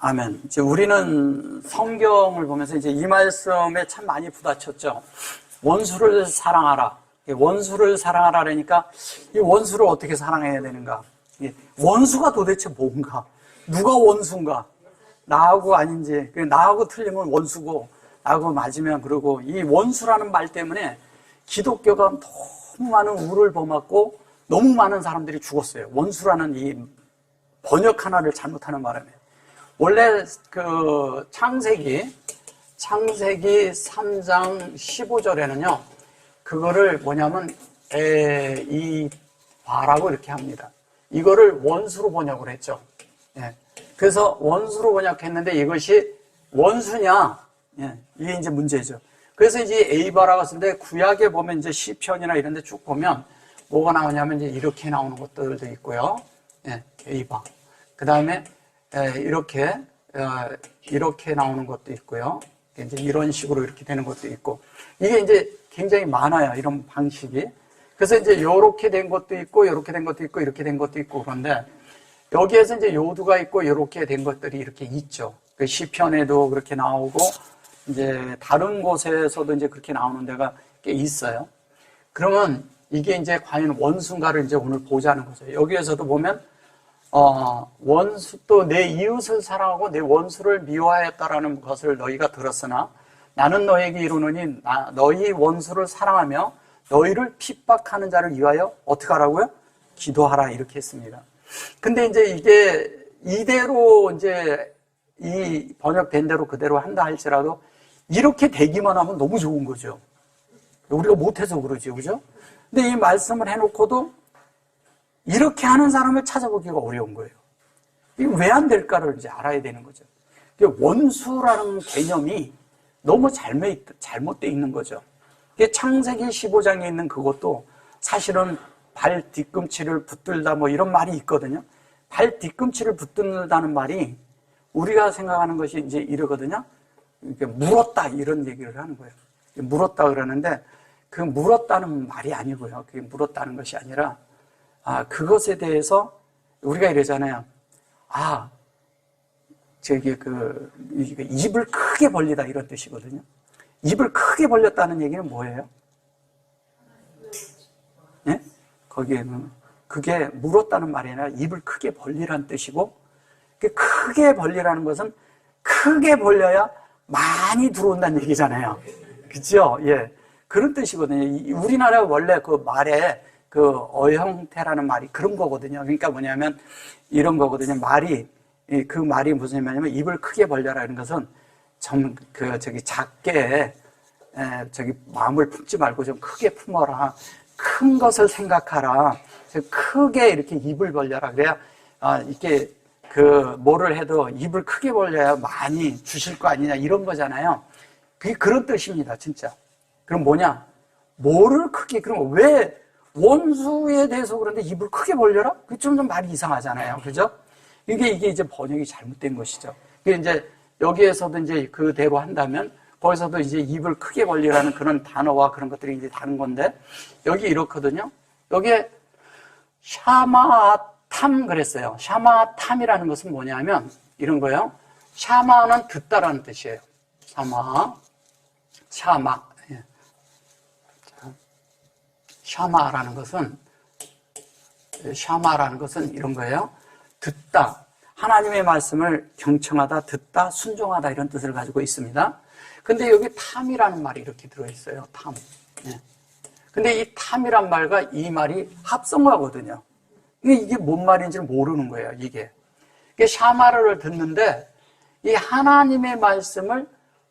아멘. 이제 우리는 성경을 보면서 이제 이 말씀에 참 많이 부딪혔죠. 원수를 사랑하라. 원수를 사랑하라 그러니까 이 원수를 어떻게 사랑해야 되는가? 원수가 도대체 뭔가? 누가 원수인가? 나하고 아닌지, 나하고 틀리면 원수고, 나하고 맞으면 그러고, 이 원수라는 말 때문에 기독교가 너무 많은 우를 범하고 너무 많은 사람들이 죽었어요. 원수라는 이 번역 하나를 잘못하는 바람에. 원래 그 창세기 3장 15절에는요, 그거를 뭐냐면 에이바라고 이렇게 합니다. 이거를 원수로 번역을 했죠. 예. 그래서 원수로 번역했는데 이것이 원수냐? 예. 이게 이제 문제죠. 그래서 이제 에이바라고 쓰는데 구약에 보면 이제 시편이나 이런 데 쭉 보면 뭐가 나오냐면 이제 이렇게 나오는 것들도 있고요. 예. 에이바. 그 다음에 이렇게 나오는 것도 있고요. 이제 이런 식으로 이렇게 되는 것도 있고. 이게 이제 굉장히 많아요. 이런 방식이. 그래서 이제 이렇게 된 것도 있고, 이렇게 된 것도 있고, 이렇게 된 것도 있고, 그런데 여기에서 이제 요두가 있고, 이렇게 된 것들이 이렇게 있죠. 그 시편에도 그렇게 나오고, 이제 다른 곳에서도 이제 그렇게 나오는 데가 꽤 있어요. 그러면 이게 이제 과연 원수인가를 이제 오늘 보자는 거죠. 여기에서도 보면, 원수 또 내 이웃을 사랑하고 내 원수를 미워하였다라는 것을 너희가 들었으나 나는 너에게 이르노니 너희 원수를 사랑하며 너희를 핍박하는 자를 위하여 어떻게 하라고요? 기도하라 이렇게 했습니다. 근데 이제 이게 이대로 이제 이 번역된 대로 그대로 한다 할지라도 이렇게 되기만 하면 너무 좋은 거죠. 우리가 못해서 그러지, 그죠? 근데 이 말씀을 해놓고도 이렇게 하는 사람을 찾아보기가 어려운 거예요. 이게 왜 안 될까를 이제 알아야 되는 거죠. 원수라는 개념이 너무 잘못되어 있는 거죠. 창세기 15장에 있는 그것도 사실은 발 뒤꿈치를 붙들다 뭐 이런 말이 있거든요. 발 뒤꿈치를 붙들다는 말이 우리가 생각하는 것이 이제 이러거든요. 물었다 이런 얘기를 하는 거예요. 물었다 그러는데 그 물었다는 말이 아니고요. 그게 물었다는 것이 아니라 그것에 대해서 우리가 이러잖아요. 입을 크게 벌리다 이런 뜻이거든요. 입을 크게 벌렸다는 얘기는 뭐예요? 예? 거기에는 그게 물었다는 말이 아니라 입을 크게 벌리라는 뜻이고, 크게 벌리라는 것은 크게 벌려야 많이 들어온다는 얘기잖아요. 그죠? 예. 그런 뜻이거든요. 우리나라 원래 그 말에 그 어형태라는 말이 그런 거거든요. 그러니까 뭐냐면 이런 거거든요. 그 말이 무슨 말이냐면 입을 크게 벌려라 이런 것은 작게 마음을 품지 말고 좀 크게 품어라. 큰 것을 생각하라. 크게 이렇게 입을 벌려라. 그래야 이렇게 뭐를 해도 입을 크게 벌려야 많이 주실 거 아니냐 이런 거잖아요. 그게 그런 뜻입니다, 진짜. 그럼 뭐냐? 그럼 왜 원수에 대해서 그런데 입을 크게 벌려라? 그게 좀 말이 이상하잖아요. 그죠? 이게 이제 번역이 잘못된 것이죠. 이게 이제 여기에서도 이제 그대로 한다면 거기서도 이제 입을 크게 벌리라는 그런 단어와 그런 것들이 이제 다른 건데 여기 이렇거든요. 여기에 샤마탐 그랬어요. 샤마탐이라는 것은 뭐냐면 이런 거예요. 샤마는 듣다라는 뜻이에요. 샤마. 예. 샤마라는 것은 이런 거예요. 듣다. 하나님의 말씀을 경청하다, 듣다, 순종하다 이런 뜻을 가지고 있습니다. 근데 여기 탐이라는 말이 이렇게 들어있어요. 탐. 예. 근데 이 탐이란 말과 이 말이 합성어거든요. 이게 뭔 말인지를 모르는 거예요, 이게. 샤마를 듣는데 이 하나님의 말씀을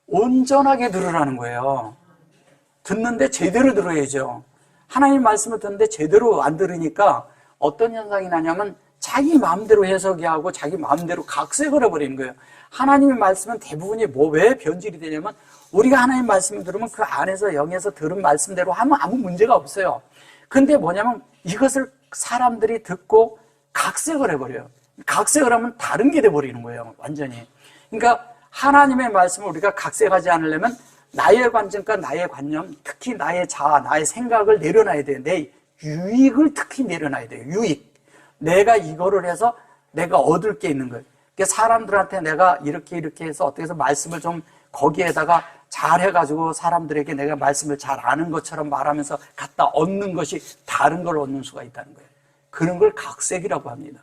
온전하게 들으라는 거예요. 듣는데 제대로 들어야죠. 하나님 말씀을 듣는데 제대로 안 들으니까 어떤 현상이 나냐면 자기 마음대로 해석이 하고 자기 마음대로 각색을 해버리는 거예요. 하나님의 말씀은 대부분이 왜 변질이 되냐면 우리가 하나님 말씀을 들으면 그 안에서 영에서 들은 말씀대로 하면 아무 문제가 없어요. 근데 뭐냐면 이것을 사람들이 듣고 각색을 해버려요. 각색을 하면 다른 게 돼버리는 거예요. 완전히. 그러니까 하나님의 말씀을 우리가 각색하지 않으려면 나의 관점과 나의 관념, 특히 나의 자아, 나의 생각을 내려놔야 돼요. 내 유익을 특히 내려놔야 돼요. 유익. 내가 이거를 해서 내가 얻을 게 있는 거예요. 사람들한테 내가 이렇게 해서 어떻게 해서 말씀을 좀 거기에다가 잘 해가지고 사람들에게 내가 말씀을 잘 아는 것처럼 말하면서 갖다 얻는 것이 다른 걸 얻는 수가 있다는 거예요. 그런 걸 각색이라고 합니다.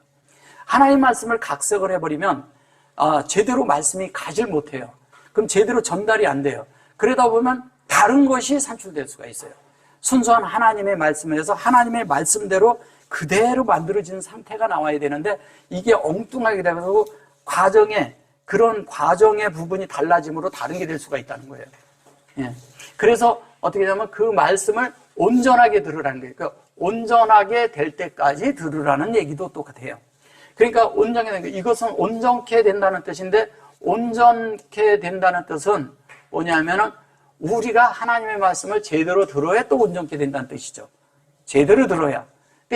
하나님 말씀을 각색을 해버리면 제대로 말씀이 가질 못해요. 그럼 제대로 전달이 안 돼요. 그러다 보면 다른 것이 산출될 수가 있어요. 순수한 하나님의 말씀에서 하나님의 말씀대로 그대로 만들어지는 상태가 나와야 되는데 이게 엉뚱하게 되고 그런 과정의 부분이 달라짐으로 다른 게 될 수가 있다는 거예요. 예. 그래서 어떻게 되냐면 그 말씀을 온전하게 들으라는 거예요. 그러니까 온전하게 될 때까지 들으라는 얘기도 똑같아요. 그러니까 온전하게 되는 거예요. 이것은 온전케 된다는 뜻인데 온전케 된다는 뜻은 뭐냐면은 우리가 하나님의 말씀을 제대로 들어야 또 온전케 된다는 뜻이죠. 제대로 들어야.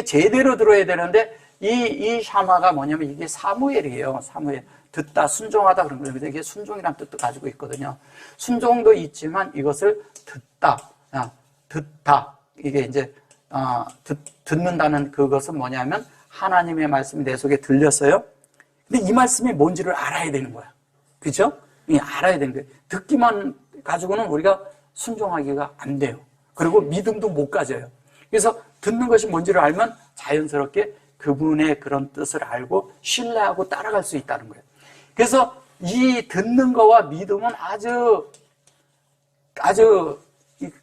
제대로 들어야 되는데 이 샤마가 뭐냐면 이게 사무엘이에요. 사무엘. 듣다, 순종하다 그런 거예요. 이게 순종이라는 뜻도 가지고 있거든요. 순종도 있지만 이것을 듣다. 이게 이제 듣는다는 그것은 뭐냐면 하나님의 말씀이 내 속에 들렸어요. 근데 이 말씀이 뭔지를 알아야 되는 거야. 그죠? 알아야 되는 거예요. 듣기만 가지고는 우리가 순종하기가 안 돼요. 그리고 믿음도 못 가져요. 그래서 듣는 것이 뭔지를 알면 자연스럽게 그분의 그런 뜻을 알고 신뢰하고 따라갈 수 있다는 거예요. 그래서 이 듣는 거와 믿음은 아주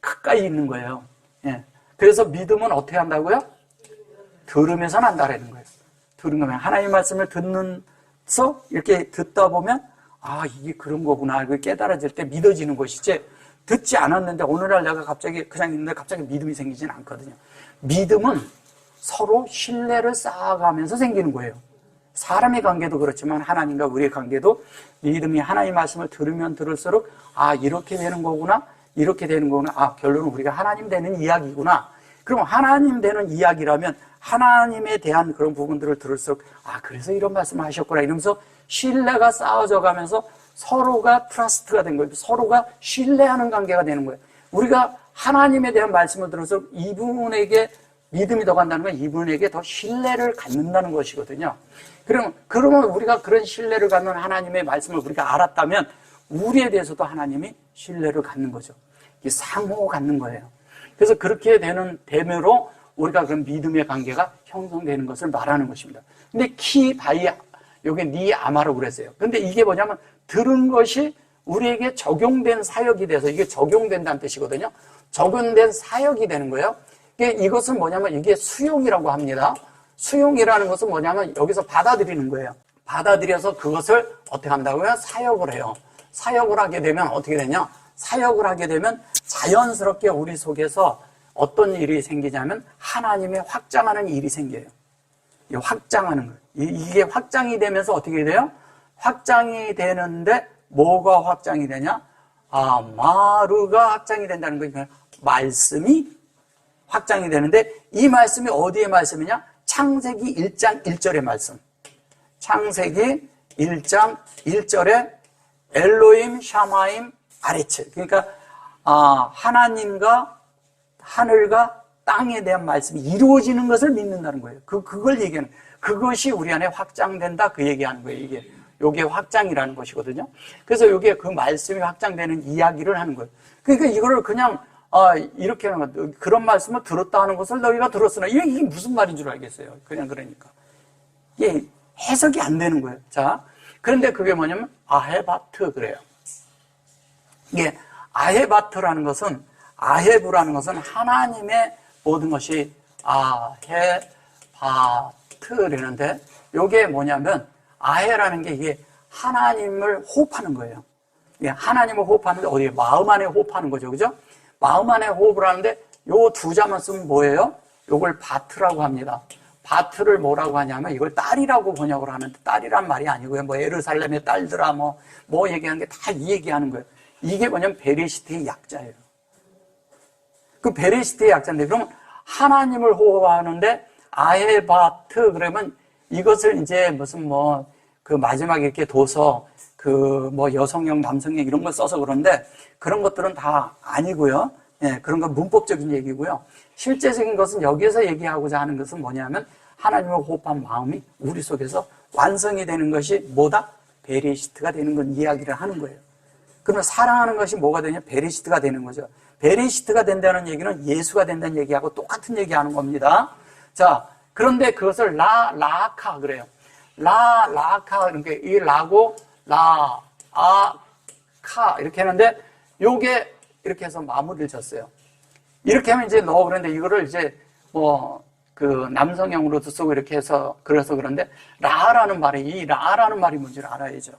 가까이 있는 거예요. 예. 그래서 믿음은 어떻게 한다고요? 들으면서 난다라는 거예요. 들으면 하나님의 말씀을 듣면서 이렇게 듣다 보면 이게 그런 거구나 이거 깨달아질 때 믿어지는 것이지 듣지 않았는데 오늘날 내가 갑자기 그냥 있는데 갑자기 믿음이 생기지는 않거든요. 믿음은 서로 신뢰를 쌓아가면서 생기는 거예요. 사람의 관계도 그렇지만 하나님과 우리의 관계도 믿음이 하나님의 말씀을 들으면 들을수록 이렇게 되는 거구나 이렇게 되는 거구나 결론은 우리가 하나님 되는 이야기구나. 그럼 하나님 되는 이야기라면 하나님에 대한 그런 부분들을 들을수록 그래서 이런 말씀을 하셨구나 이러면서 신뢰가 쌓아져 가면서 서로가 트러스트가 된 거예요. 서로가 신뢰하는 관계가 되는 거예요. 우리가 하나님에 대한 말씀을 들을수록 이분에게 믿음이 더 간다는 건 이분에게 더 신뢰를 갖는다는 것이거든요. 그러면 우리가 그런 신뢰를 갖는 하나님의 말씀을 우리가 알았다면 우리에 대해서도 하나님이 신뢰를 갖는 거죠. 이게 상호 갖는 거예요. 그래서 그렇게 됨으로 우리가 그런 믿음의 관계가 형성되는 것을 말하는 것입니다. 근데 요게 니 아마라고 그랬어요. 근데 이게 뭐냐면 들은 것이 우리에게 적용된 사역이 돼서 이게 적용된다는 뜻이거든요. 적용된 사역이 되는 거예요. 이것은 뭐냐면 이게 수용이라고 합니다. 수용이라는 것은 뭐냐면 여기서 받아들이는 거예요. 받아들여서 그것을 어떻게 한다고요? 사역을 해요. 사역을 하게 되면 어떻게 되냐? 사역을 하게 되면 자연스럽게 우리 속에서 어떤 일이 생기냐면 하나님의 확장하는 일이 생겨요. 확장하는 거예요. 이게 확장이 되면서 어떻게 돼요? 확장이 되는데 뭐가 확장이 되냐? 마루가 확장이 된다는 거예요. 말씀이 확장이 되는데 이 말씀이 어디의 말씀이냐? 창세기 1장 1절의 말씀. 창세기 1장 1절에 엘로임 샤마임 아레츠. 그러니까 하나님과 하늘과 땅에 대한 말씀이 이루어지는 것을 믿는다는 거예요. 그걸 얘기하는 거예요. 그것이 우리 안에 확장된다 그 얘기하는 거예요. 요게 확장이라는 것이거든요. 그래서 요게 그 말씀이 확장되는 이야기를 하는 거예요. 그러니까 이거를 그냥 이렇게 하는 거 그런 말씀을 들었다 하는 것을 너희가 들었으나 이게 무슨 말인 줄 알겠어요. 그러니까 이게 해석이 안 되는 거예요. 자, 그런데 그게 뭐냐면 아헤바트 그래요. 이게 아헤바트라는 것은 아헤브라는 것은 하나님의 모든 것이 아헤바트라는데 이게 뭐냐면 아헤라는 게 이게 하나님을 호흡하는 거예요. 하나님을 호흡하는데 어디에 마음 안에 호흡하는 거죠, 그죠? 마음 안에 호흡을 하는데 요 두 자만 쓰면 뭐예요? 요걸 바트라고 합니다. 바트를 뭐라고 하냐면 이걸 딸이라고 번역을 하는데 딸이란 말이 아니고요. 뭐 예루살렘의 딸들아 뭐 얘기하는 게 다 이 얘기하는 거예요. 이게 뭐냐면 베레시트의 약자예요. 그 베레시트의 약자인데 그러면 하나님을 호흡하는데 아헤바트 그러면 이것을 이제 무슨 그 마지막에 이렇게 둬서 여성형, 남성형 이런 걸 써서 그런데 그런 것들은 다 아니고요. 예, 그런 건 문법적인 얘기고요. 실제적인 것은 여기에서 얘기하고자 하는 것은 뭐냐면 하나님을 호흡한 마음이 우리 속에서 완성이 되는 것이 뭐다? 베레시트가 되는 건 이야기를 하는 거예요. 그러면 사랑하는 것이 뭐가 되냐? 베레시트가 되는 거죠. 베레시트가 된다는 얘기는 예수가 된다는 얘기하고 똑같은 얘기하는 겁니다. 자, 그런데 그것을 라카 그래요. 라카, 그러니까 이 라고 카 이렇게 하는데 요게 이렇게 해서 마무리를 졌어요. 이렇게 하면 이제 그런데 이거를 이제 그 남성형으로도 쓰고 이렇게 해서 그래서 그런데 라라는 말이 뭔지를 알아야죠.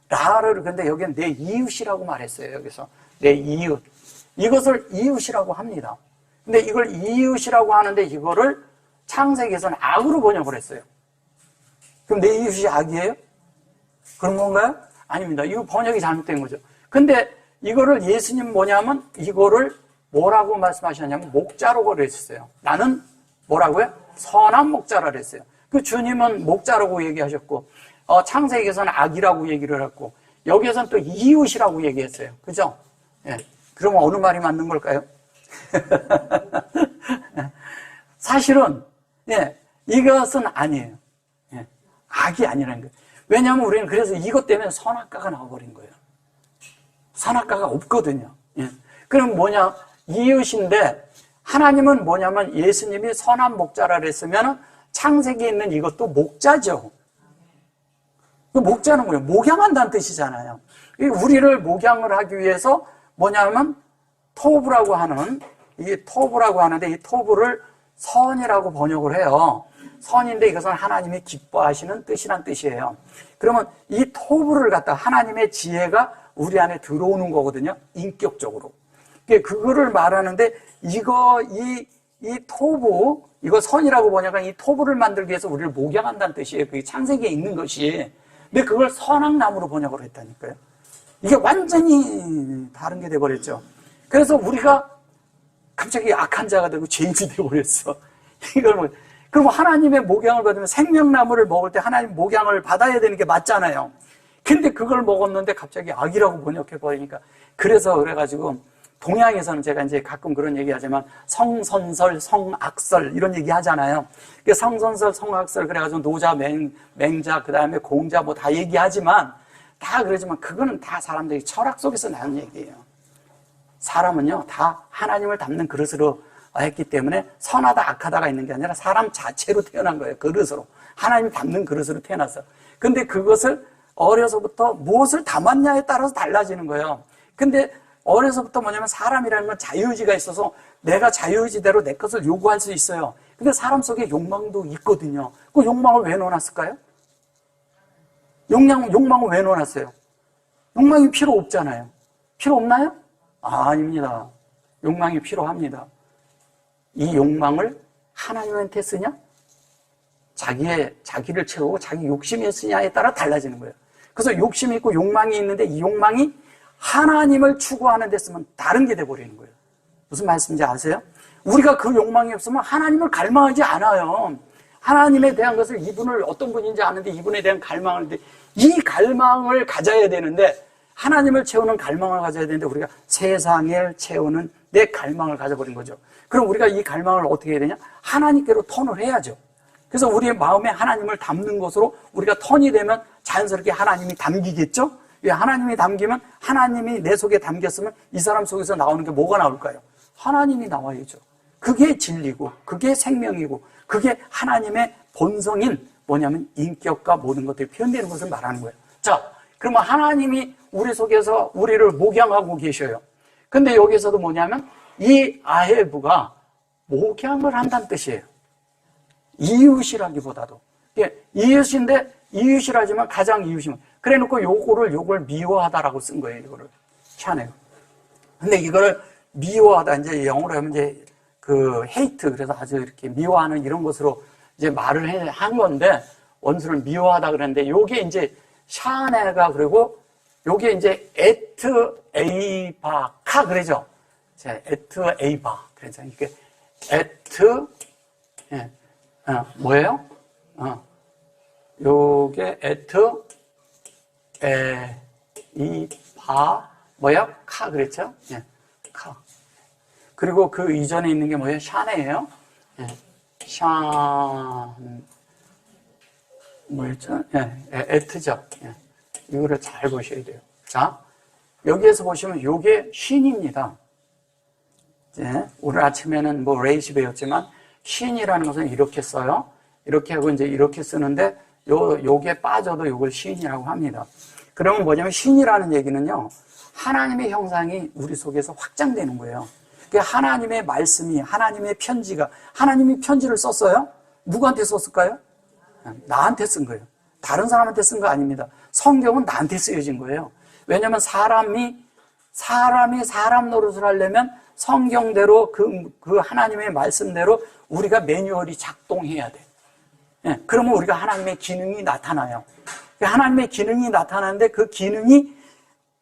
라를 근데 여기는 내 이웃이라고 말했어요. 여기서 내 이웃. 이것을 이웃이라고 합니다. 근데 이걸 이웃이라고 하는데 이거를 창세기에서는 악으로 번역을 했어요. 그럼 내 이웃이 악이에요? 그런 건가요? 아닙니다. 이거 번역이 잘못된 거죠. 근데 이거를 예수님 뭐냐면 이거를 뭐라고 말씀하셨냐면 목자로 그랬어요. 나는 뭐라고요? 선한 목자라 그랬어요. 그 주님은 목자라고 얘기하셨고 창세기에서는 악이라고 얘기를 했고 여기에서는 또 이웃이라고 얘기했어요. 그죠? 예. 그러면 어느 말이 맞는 걸까요? 사실은 이것은 아니에요. 악이 아니라는 거예요. 왜냐하면 우리는 그래서 이것 때문에 선악과가 나와버린 거예요. 선악과가 없거든요. 그럼 뭐냐? 이웃인데 하나님은 뭐냐면 예수님이 선한 목자라 그랬으면 창세기에 있는 이것도 목자죠. 그 목자는 뭐예요? 목양한다는 뜻이잖아요. 우리를 목양을 하기 위해서 뭐냐면 토브라고 하는 이 토브라고 하는데 이 토브를 선이라고 번역을 해요. 선인데 이것은 하나님이 기뻐하시는 뜻이란 뜻이에요. 그러면 이 토브를 갖다 하나님의 지혜가 우리 안에 들어오는 거거든요. 인격적으로. 그거를 말하는데 이 토브, 이거 선이라고 번역한 이 토브를 만들기 위해서 우리를 목양한다는 뜻이에요. 그게 창세기에 있는 것이. 근데 그걸 선악나무로 번역을 했다니까요. 이게 완전히 다른 게 돼버렸죠. 그래서 우리가 갑자기 악한 자가 되고 죄인이 되어버렸어. 그럼 하나님의 목양을 받으면 생명나무를 먹을 때 하나님 목양을 받아야 되는 게 맞잖아요. 근데 그걸 먹었는데 갑자기 악이라고 번역해버리니까. 그래가지고 동양에서는 제가 이제 가끔 그런 얘기 하지만 성선설, 성악설 이런 얘기 하잖아요. 성선설, 성악설 그래가지고 노자, 맹자, 그 다음에 공자 뭐 다 얘기하지만 다 그러지만 그거는 다 사람들이 철학 속에서 나온 얘기예요. 사람은요 다 하나님을 담는 그릇으로 했기 때문에 선하다 악하다가 있는 게 아니라 사람 자체로 태어난 거예요. 그릇으로. 하나님 담는 그릇으로 태어났어. 근데 그것을 어려서부터 무엇을 담았냐에 따라서 달라지는 거예요. 근데 어려서부터 뭐냐면 사람이라는 건 자유의지가 있어서 내가 자유의지대로 내 것을 요구할 수 있어요. 근데 사람 속에 욕망도 있거든요. 그 욕망을 왜 넣어놨을까요? 욕망을 왜 넣어놨어요? 욕망이 필요 없잖아요. 필요 없나요? 아닙니다. 욕망이 필요합니다. 이 욕망을 하나님한테 쓰냐? 자기를 채우고 자기 욕심에 쓰냐에 따라 달라지는 거예요. 그래서 욕심이 있고 욕망이 있는데 이 욕망이 하나님을 추구하는 데 쓰면 다른 게 돼버리는 거예요. 무슨 말씀인지 아세요? 우리가 그 욕망이 없으면 하나님을 갈망하지 않아요. 하나님에 대한 것을 이분을 어떤 분인지 아는데 이분에 대한 갈망을 하는데 이 갈망을 가져야 되는데 하나님을 채우는 갈망을 가져야 되는데 우리가 세상을 채우는 내 갈망을 가져버린 거죠. 그럼 우리가 이 갈망을 어떻게 해야 되냐? 하나님께로 턴을 해야죠. 그래서 우리의 마음에 하나님을 담는 것으로 우리가 턴이 되면 자연스럽게 하나님이 담기겠죠? 하나님이 담기면 하나님이 내 속에 담겼으면 이 사람 속에서 나오는 게 뭐가 나올까요? 하나님이 나와야죠. 그게 진리고 그게 생명이고 그게 하나님의 본성인 뭐냐면 인격과 모든 것들이 표현되는 것을 말하는 거예요. 자, 그러면 하나님이 우리 속에서 우리를 목양하고 계셔요. 근데 여기서도 뭐냐면 이 아헬부가 목양을 한다는 뜻이에요. 이웃이라기보다도. 이웃인데 이웃이라지만 가장 이웃이면 그래 놓고 요걸 미워하다라고 쓴 거예요. 이거를 샤넬. 근데 이거를 미워하다 이제 영어로 하면 이제 그 hate 그래서 아주 이렇게 미워하는 이런 것으로 이제 말을 한 건데 원수를 미워하다 그랬는데 요게 이제 샤넬가 그리고 요게 이제 에트 에이바카 그러죠. 자, 에트 에이바 그래서 이게 에트 뭐예요? 요게 에트 에이바 뭐야? 카 그랬죠? 예, 카. 그리고 그 이전에 있는 게 뭐예요? 샤네예요. 예, 뭐였죠? 에트죠. 이거를 잘 보셔야 돼요. 자, 여기에서 보시면 요게 신입니다. 오늘 아침에는 뭐 레이시 배웠지만 신이라는 것은 이렇게 써요. 이렇게 하고 이제 이렇게 쓰는데 요게 빠져도 요걸 신이라고 합니다. 그러면 뭐냐면 신이라는 얘기는요, 하나님의 형상이 우리 속에서 확장되는 거예요. 그러니까 하나님의 말씀이, 하나님의 편지가, 하나님이 편지를 썼어요? 누구한테 썼을까요? 나한테 쓴 거예요. 다른 사람한테 쓴 거 아닙니다. 성경은 나한테 쓰여진 거예요. 왜냐하면 사람이 사람 노릇을 하려면 성경대로 그 하나님의 말씀대로 우리가 매뉴얼이 작동해야 돼. 그러면 우리가 하나님의 기능이 나타나요. 하나님의 기능이 나타나는데 그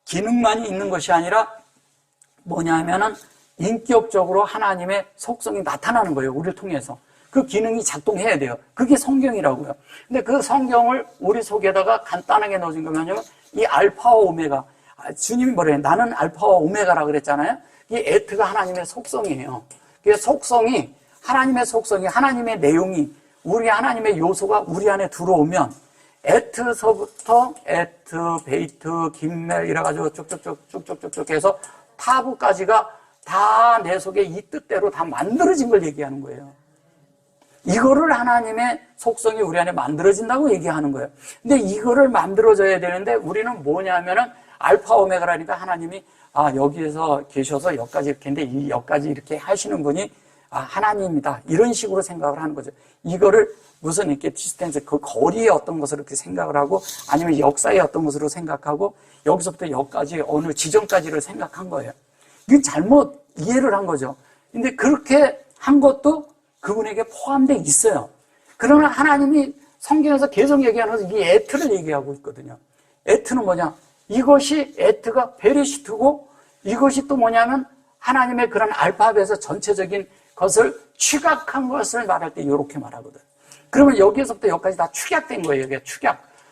기능만이 있는 것이 아니라 뭐냐면은 인격적으로 하나님의 속성이 나타나는 거예요. 우리를 통해서. 그 기능이 작동해야 돼요. 그게 성경이라고요. 근데 그 성경을 우리 속에다가 간단하게 넣어준 게 뭐냐면 이 알파와 오메가. 주님이 뭐래요? 나는 알파와 오메가라 그랬잖아요. 이 에트가 하나님의 속성이에요. 그 속성이, 하나님의 속성이, 하나님의 내용이, 우리 하나님의 요소가 우리 안에 들어오면 에트서부터 에트, 베이트, 김멜 이래가지고 쭉쭉쭉 해서 타부까지가 다 내 속에 이 뜻대로 다 만들어진 걸 얘기하는 거예요. 이거를 하나님의 속성이 우리 안에 만들어진다고 얘기하는 거예요. 근데 이거를 만들어져야 되는데 우리는 뭐냐면은 알파 오메가라니까 하나님이 여기에서 계셔서 여기까지 이렇게 했는데 이 여기까지 이렇게 하시는 분이 하나님이다. 이런 식으로 생각을 하는 거죠. 이거를 무슨 이렇게 디스텐스, 그 거리의 어떤 것으로 이렇게 생각을 하고 아니면 역사의 어떤 것으로 생각하고 여기서부터 여기까지 어느 지점까지를 생각한 거예요. 이건 잘못 이해를 한 거죠. 근데 그렇게 한 것도 그분에게 포함되어 있어요. 그러나 하나님이 성경에서 계속 얘기하면서 이 에트를 얘기하고 있거든요. 에트는 뭐냐? 이것이 에트가 베레시트고 이것이 또 뭐냐면 하나님의 그런 알파벳의 전체적인 것을 축약한 것을 말할 때 이렇게 말하거든. 그러면 여기에서부터 여기까지 다 축약된 거예요. 이게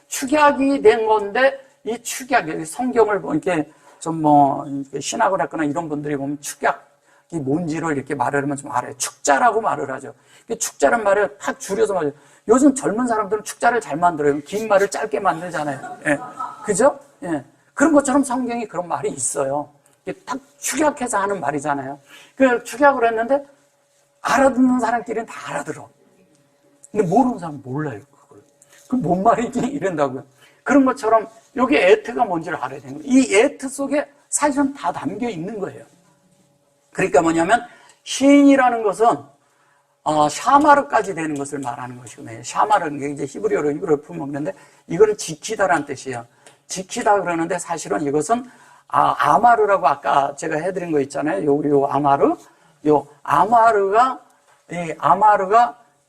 축약이 된 건데 이 축약, 성경을 이렇게 좀 신학을 했거나 이런 분들이 보면 축약이 뭔지를 이렇게 말을 하면 좀 알아요. 축자라고 말을 하죠. 축자란 말을 팍 줄여서 말해요. 요즘 젊은 사람들은 축자를 잘 만들어요. 긴 말을 짧게 만들잖아요. 그죠? 그런 것처럼 성경이 그런 말이 있어요. 딱 축약해서 하는 말이잖아요. 그 축약을 했는데 알아듣는 사람끼리는 다 알아들어. 근데 모르는 사람은 몰라요, 그걸. 그 뭔 말이지? 이런다고요. 그런 것처럼 여기 에트가 뭔지를 알아야 되는 거예요. 이 에트 속에 사실은 다 담겨 있는 거예요. 그러니까 뭐냐면 신이라는 것은 샤마르까지 되는 것을 말하는 것이거든요. 샤마르는 게 이제 히브리어로 풀먹는데 이거는 지키다라는 뜻이에요. 지키다 그러는데 사실은 이것은 아마르라고 아까 제가 해드린 거 있잖아요. 요 아마르,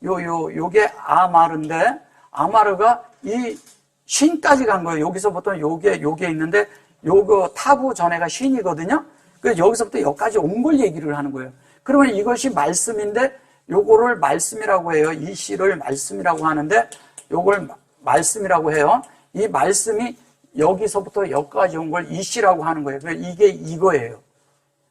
요게 아마르인데 아마르가 이 신까지 간 거예요. 여기서부터 요게 있는데 요거 타부 전에가 신이거든요. 그래서 여기서부터 여기까지 온 걸 얘기를 하는 거예요. 그러면 이것이 말씀인데 요거를 말씀이라고 해요. 이 시를 말씀이라고 하는데 요걸 말씀이라고 해요. 이 말씀이 여기서부터 여기까지 온 걸 이 시라고 하는 거예요. 그래서 이게 이거예요.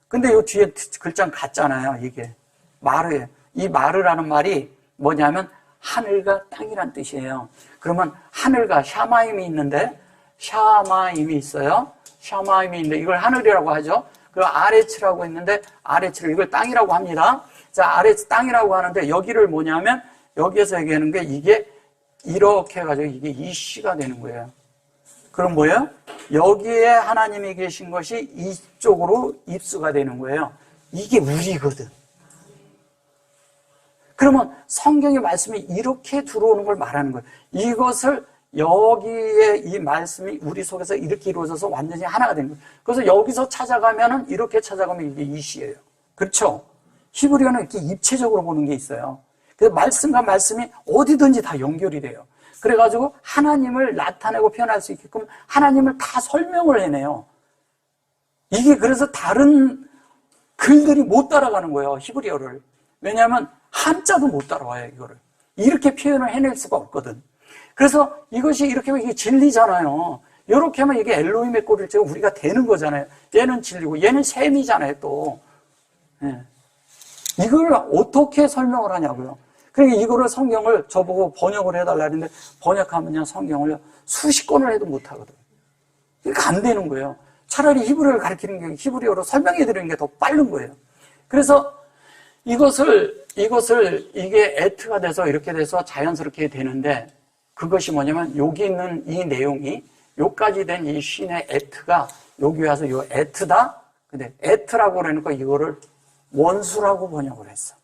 근데 요 뒤에 글자는 같잖아요. 이게 마르예요. 이 마르라는 말이 뭐냐면 하늘과 땅이란 뜻이에요. 그러면 하늘과 샤마임이 있는데 샤마임이 있어요. 샤마임이 있는데 이걸 하늘이라고 하죠. 그리고 아레츠라고 있는데 아레츠를 이걸 땅이라고 합니다. 자, 아레츠 땅이라고 하는데 여기를 뭐냐면 여기에서 얘기하는 게 이게 이렇게 해가지고 이게 이시가 되는 거예요. 그럼 뭐예요? 여기에 하나님이 계신 것이 이쪽으로 입수가 되는 거예요. 이게 우리거든. 그러면 성경의 말씀이 이렇게 들어오는 걸 말하는 거예요. 이것을 여기에 이 말씀이 우리 속에서 이렇게 이루어져서 완전히 하나가 된 거예요. 그래서 여기서 찾아가면은 이렇게 찾아가면 이게 이시예요. 그렇죠? 히브리어는 이렇게 입체적으로 보는 게 있어요. 그래서 말씀과 말씀이 어디든지 다 연결이 돼요. 그래가지고 하나님을 나타내고 표현할 수 있게끔 하나님을 다 설명을 해내요. 이게 그래서 다른 글들이 못 따라가는 거예요. 히브리어를. 왜냐하면 한자도 못 따라와요. 이거를. 이렇게 표현을 해낼 수가 없거든. 그래서 이것이 이렇게 하면 이게 진리잖아요. 이렇게 하면 이게 엘로힘의 꼴을 지금 우리가 되는 거잖아요. 얘는 진리고 얘는 셈이잖아요. 또. 이걸 어떻게 설명을 하냐고요. 그러니까 이거를 성경을 저보고 번역을 해달라 했는데 번역하면요 성경을 수십 권을 해도 못하거든. 그러니까 안 되는 거예요. 차라리 히브리어를 가르치는 게 히브리어로 설명해 드리는 게 더 빠른 거예요. 그래서 이게 에트가 돼서 이렇게 돼서 자연스럽게 되는데 그것이 뭐냐면 여기 있는 이 내용이 요까지 된 이 쉰의 에트가 여기 와서 요 에트다. 근데 에트라고 그러니까 이거를 원수라고 번역을 했어.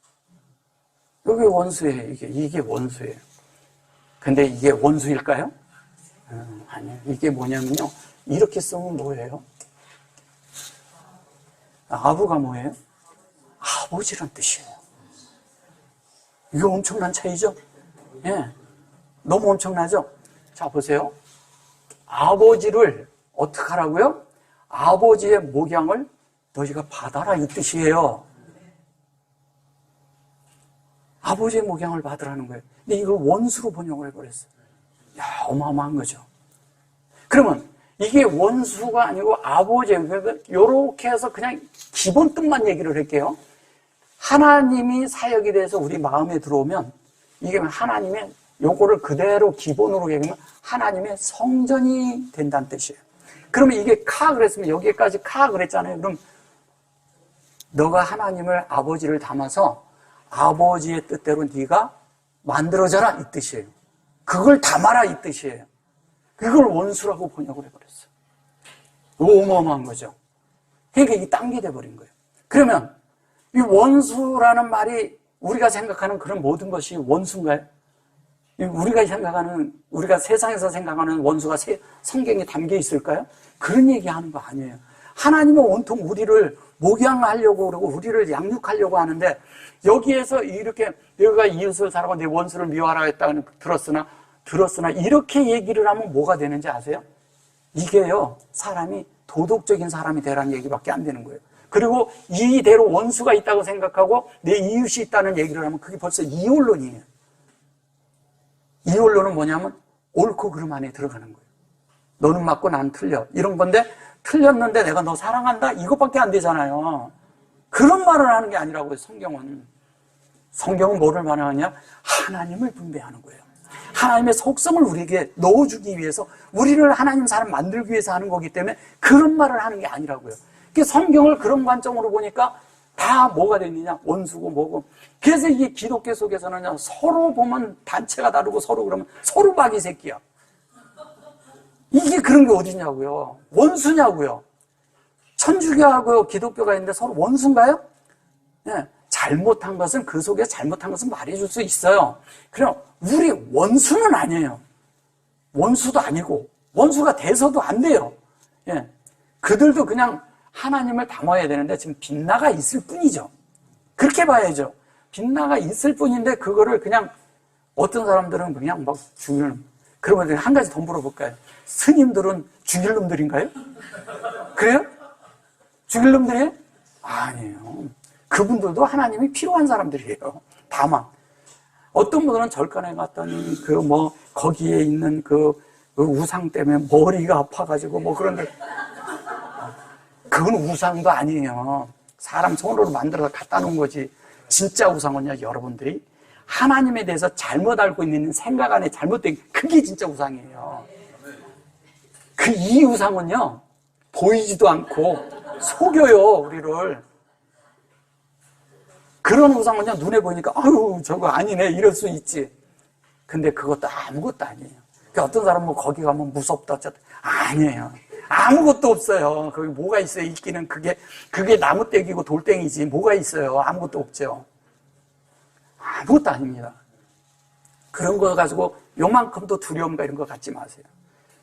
여기 원수예요. 이게 원수예요. 근데 이게 원수일까요? 아니요. 이게 뭐냐면요. 이렇게 쓰면 뭐예요? 아부가 뭐예요? 아버지란 뜻이에요. 이거 엄청난 차이죠? 예. 너무 엄청나죠? 자, 보세요. 아버지를 어떻게 하라고요? 아버지의 목양을 너희가 받아라 이 뜻이에요. 아버지의 목양을 받으라는 거예요. 근데 이걸 원수로 번역을 해버렸어요. 야, 어마어마한 거죠. 그러면 이게 원수가 아니고 아버지예요. 그러니까 이렇게 해서 그냥 기본 뜻만 얘기를 할게요. 하나님이 사역에 대해서 우리 마음에 들어오면 이게 하나님의 요거를 그대로 기본으로 얘기하면 하나님의 성전이 된다는 뜻이에요. 그러면 이게 카 그랬으면 여기까지 카 그랬잖아요. 그럼 너가 하나님을 아버지를 담아서 아버지의 뜻대로 네가 만들어져라 이 뜻이에요. 그걸 담아라 이 뜻이에요. 그걸 원수라고 번역을 해버렸어요. 어마어마한 거죠. 그러니까 이게 딴 게 돼버린 거예요. 그러면 이 원수라는 말이 우리가 생각하는 그런 모든 것이 원수인가요? 우리가 세상에서 생각하는 원수가 성경에 담겨 있을까요? 그런 얘기 하는 거 아니에요. 하나님은 온통 우리를 목양하려고 그러고 우리를 양육하려고 하는데 여기에서 이렇게 너희가 이웃을 사랑하고 내 원수를 미워하라 했다는 들었으나 이렇게 얘기를 하면 뭐가 되는지 아세요? 이게요, 사람이 도덕적인 사람이 되라는 얘기밖에 안 되는 거예요. 그리고 이대로 원수가 있다고 생각하고 내 이웃이 있다는 얘기를 하면 그게 벌써 이혼론이에요. 이혼론은 뭐냐면 옳고 그름 안에 들어가는 거예요. 너는 맞고 난 틀려. 이런 건데 틀렸는데 내가 너 사랑한다? 이것밖에 안 되잖아요. 그런 말을 하는 게 아니라고요, 성경은. 성경은 뭐를 말하느냐? 하나님을 분배하는 거예요. 하나님의 속성을 우리에게 넣어주기 위해서 우리를 하나님 사람 만들기 위해서 하는 거기 때문에 그런 말을 하는 게 아니라고요. 성경을 그런 관점으로 보니까 다 뭐가 됐느냐? 원수고 뭐고. 그래서 이게 기독교 속에서는 서로 보면 단체가 다르고 서로 그러면 서로 박이 새끼야. 이게 그런 게 어디냐고요. 원수냐고요. 천주교하고 기독교가 있는데 서로 원수인가요? 네. 잘못한 것은 그 속에 잘못한 것은 말해줄 수 있어요. 그럼 우리 원수는 아니에요. 원수도 아니고 원수가 돼서도 안 돼요. 예. 그들도 그냥 하나님을 담아야 되는데 지금 빗나가 있을 뿐이죠. 그렇게 봐야죠. 빗나가 있을 뿐인데 그거를 그냥 어떤 사람들은 그냥 막 죽이는. 그러면 한 가지 더 물어볼까요? 스님들은 죽일 놈들인가요? 그래요? 죽일 놈들이에요? 아니에요. 그분들도 하나님이 필요한 사람들이에요. 다만 어떤 분들은 절간에 갔더니 거기에 있는 그 우상 때문에 머리가 아파가지고 그런데 그건 우상도 아니에요. 사람 손으로 만들어서 갖다 놓은 거지. 진짜 우상은요, 여러분들이 하나님에 대해서 잘못 알고 있는 생각 안에 잘못된 그게 진짜 우상이에요. 이 우상은요 보이지도 않고 속여요 우리를. 그런 우상은요 눈에 보니까 아유 저거 아니네 이럴 수 있지. 근데 그것도 아무것도 아니에요. 그러니까 어떤 사람은 거기 가면 무섭다 어쩌다. 아니에요. 아무것도 없어요. 거기 뭐가 있어요? 있기는 그게 나무떼기고 돌덩이지 뭐가 있어요? 아무것도 없죠. 아무것도 아닙니다. 그런 거 가지고 요만큼도 두려움과 이런 거 갖지 마세요.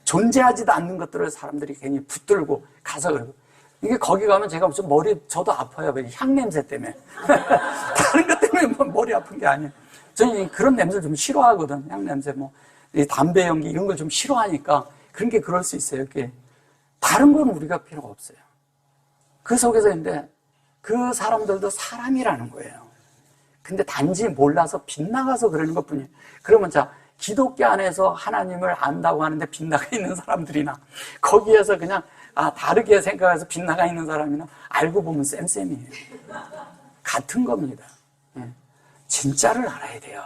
존재하지도 않는 것들을 사람들이 괜히 붙들고 가서 그러고. 이게 거기 가면 제가 무슨 저도 아파요. 향 냄새 때문에. 다른 것 때문에 머리 아픈 게 아니에요. 저는 그런 냄새를 좀 싫어하거든. 향 냄새, 담배 연기 이런 걸 좀 싫어하니까 그런 게 그럴 수 있어요. 이렇게. 다른 건 우리가 필요가 없어요. 그 속에서 근데 그 사람들도 사람이라는 거예요. 근데 단지 몰라서 빗나가서 그러는 것 뿐이에요. 그러면 기독교 안에서 하나님을 안다고 하는데 빗나가 있는 사람들이나 거기에서 그냥 다르게 생각해서 빗나가 있는 사람이나 알고 보면 쌤쌤이에요. 같은 겁니다. 예. 진짜를 알아야 돼요.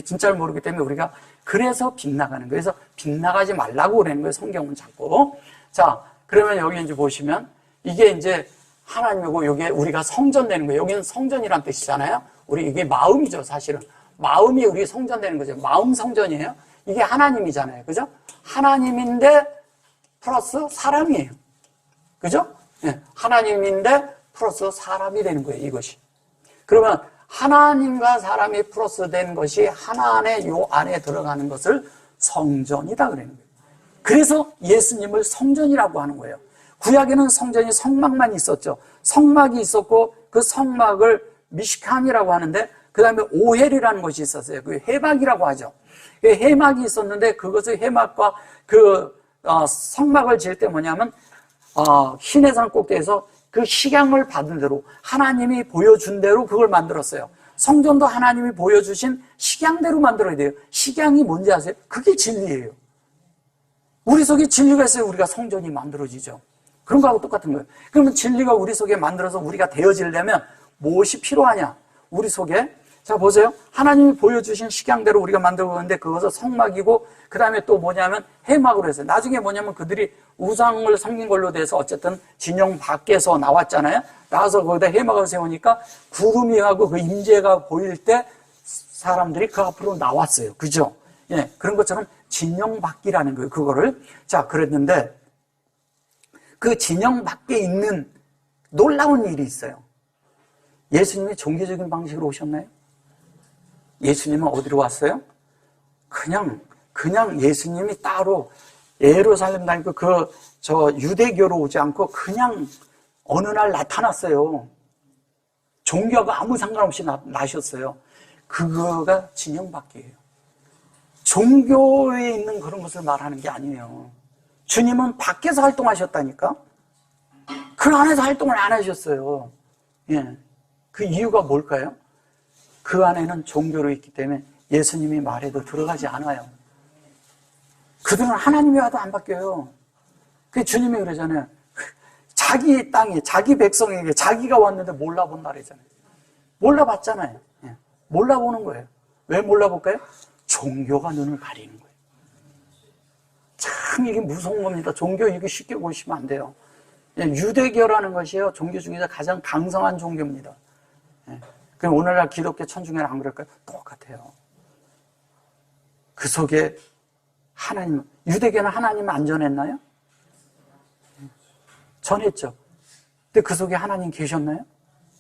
진짜를 모르기 때문에 우리가 그래서 빗나가는 거예요. 그래서 빗나가지 말라고 그러는 거예요. 성경은 자꾸. 자, 그러면 여기 이제 보시면 이게 이제 하나님이고 여기에 우리가 성전되는 거예요. 여기는 성전이란 뜻이잖아요. 우리 이게 마음이죠, 사실은. 마음이 우리 성전되는 거죠. 마음 성전이에요. 이게 하나님이잖아요. 그죠? 하나님인데 플러스 사람이에요. 그죠? 네. 하나님인데 플러스 사람이 되는 거예요, 이것이. 그러면 하나님과 사람이 플러스 된 것이 하나 안에 요 안에 들어가는 것을 성전이다 그러는 거예요. 그래서 예수님을 성전이라고 하는 거예요. 구약에는 성전이 성막만 있었죠. 성막이 있었고 그 성막을 미시칸이라고 하는데 그 다음에 오헬이라는 것이 있었어요. 그 해막이라고 하죠. 그 해막이 있었는데 그것의 해막과 그 성막을 지을 때 뭐냐면 시내산 꼭대기에서 그 식양을 받은 대로 하나님이 보여준 대로 그걸 만들었어요. 성전도 하나님이 보여주신 식양대로 만들어야 돼요. 식양이 뭔지 아세요? 그게 진리예요. 우리 속에 진리가 있어야 우리가 성전이 만들어지죠. 그런 거하고 똑같은 거예요. 그러면 진리가 우리 속에 만들어서 우리가 되어지려면 무엇이 필요하냐? 우리 속에 자 보세요. 하나님이 보여주신 식양대로 우리가 만들어보는데 그것은 성막이고 그 다음에 또 뭐냐면 해막으로 했어요. 나중에 뭐냐면 그들이 우상을 섬긴 걸로 돼서 어쨌든 진영 밖에서 나왔잖아요. 나와서 거기다 해막을 세우니까 구름이 하고 그 임재가 보일 때 사람들이 그 앞으로 나왔어요. 그죠? 예, 그런 것처럼 진영 밖이라는 거예요. 그거를. 자, 그랬는데 그 진영 밖에 있는 놀라운 일이 있어요. 예수님이 종교적인 방식으로 오셨나요? 예수님은 어디로 왔어요? 그냥 예수님이 따로 예루살렘 다니고 유대교로 오지 않고 그냥 어느 날 나타났어요. 종교가 아무 상관없이 나셨어요. 그거가 진영 밖이에요. 종교에 있는 그런 것을 말하는 게 아니에요. 주님은 밖에서 활동하셨다니까? 그 안에서 활동을 안 하셨어요. 예. 그 이유가 뭘까요? 그 안에는 종교로 있기 때문에 예수님이 말해도 들어가지 않아요. 그들은 하나님이 와도 안 바뀌어요. 그 주님이 그러잖아요. 자기 땅에, 자기 백성에게 자기가 왔는데 몰라본다 그러잖아요. 몰라봤잖아요. 예. 몰라보는 거예요. 왜 몰라볼까요? 종교가 눈을 가리는 거예요. 참 이게 무서운 겁니다. 종교 이게 쉽게 보시면 안 돼요. 유대교라는 것이요, 종교 중에서 가장 강성한 종교입니다. 예. 그럼 오늘날 기독교 천주교는 안 그럴까요? 똑같아요. 그 속에 하나님, 유대교는 하나님 안 전했나요? 전했죠. 근데 그 속에 하나님 계셨나요?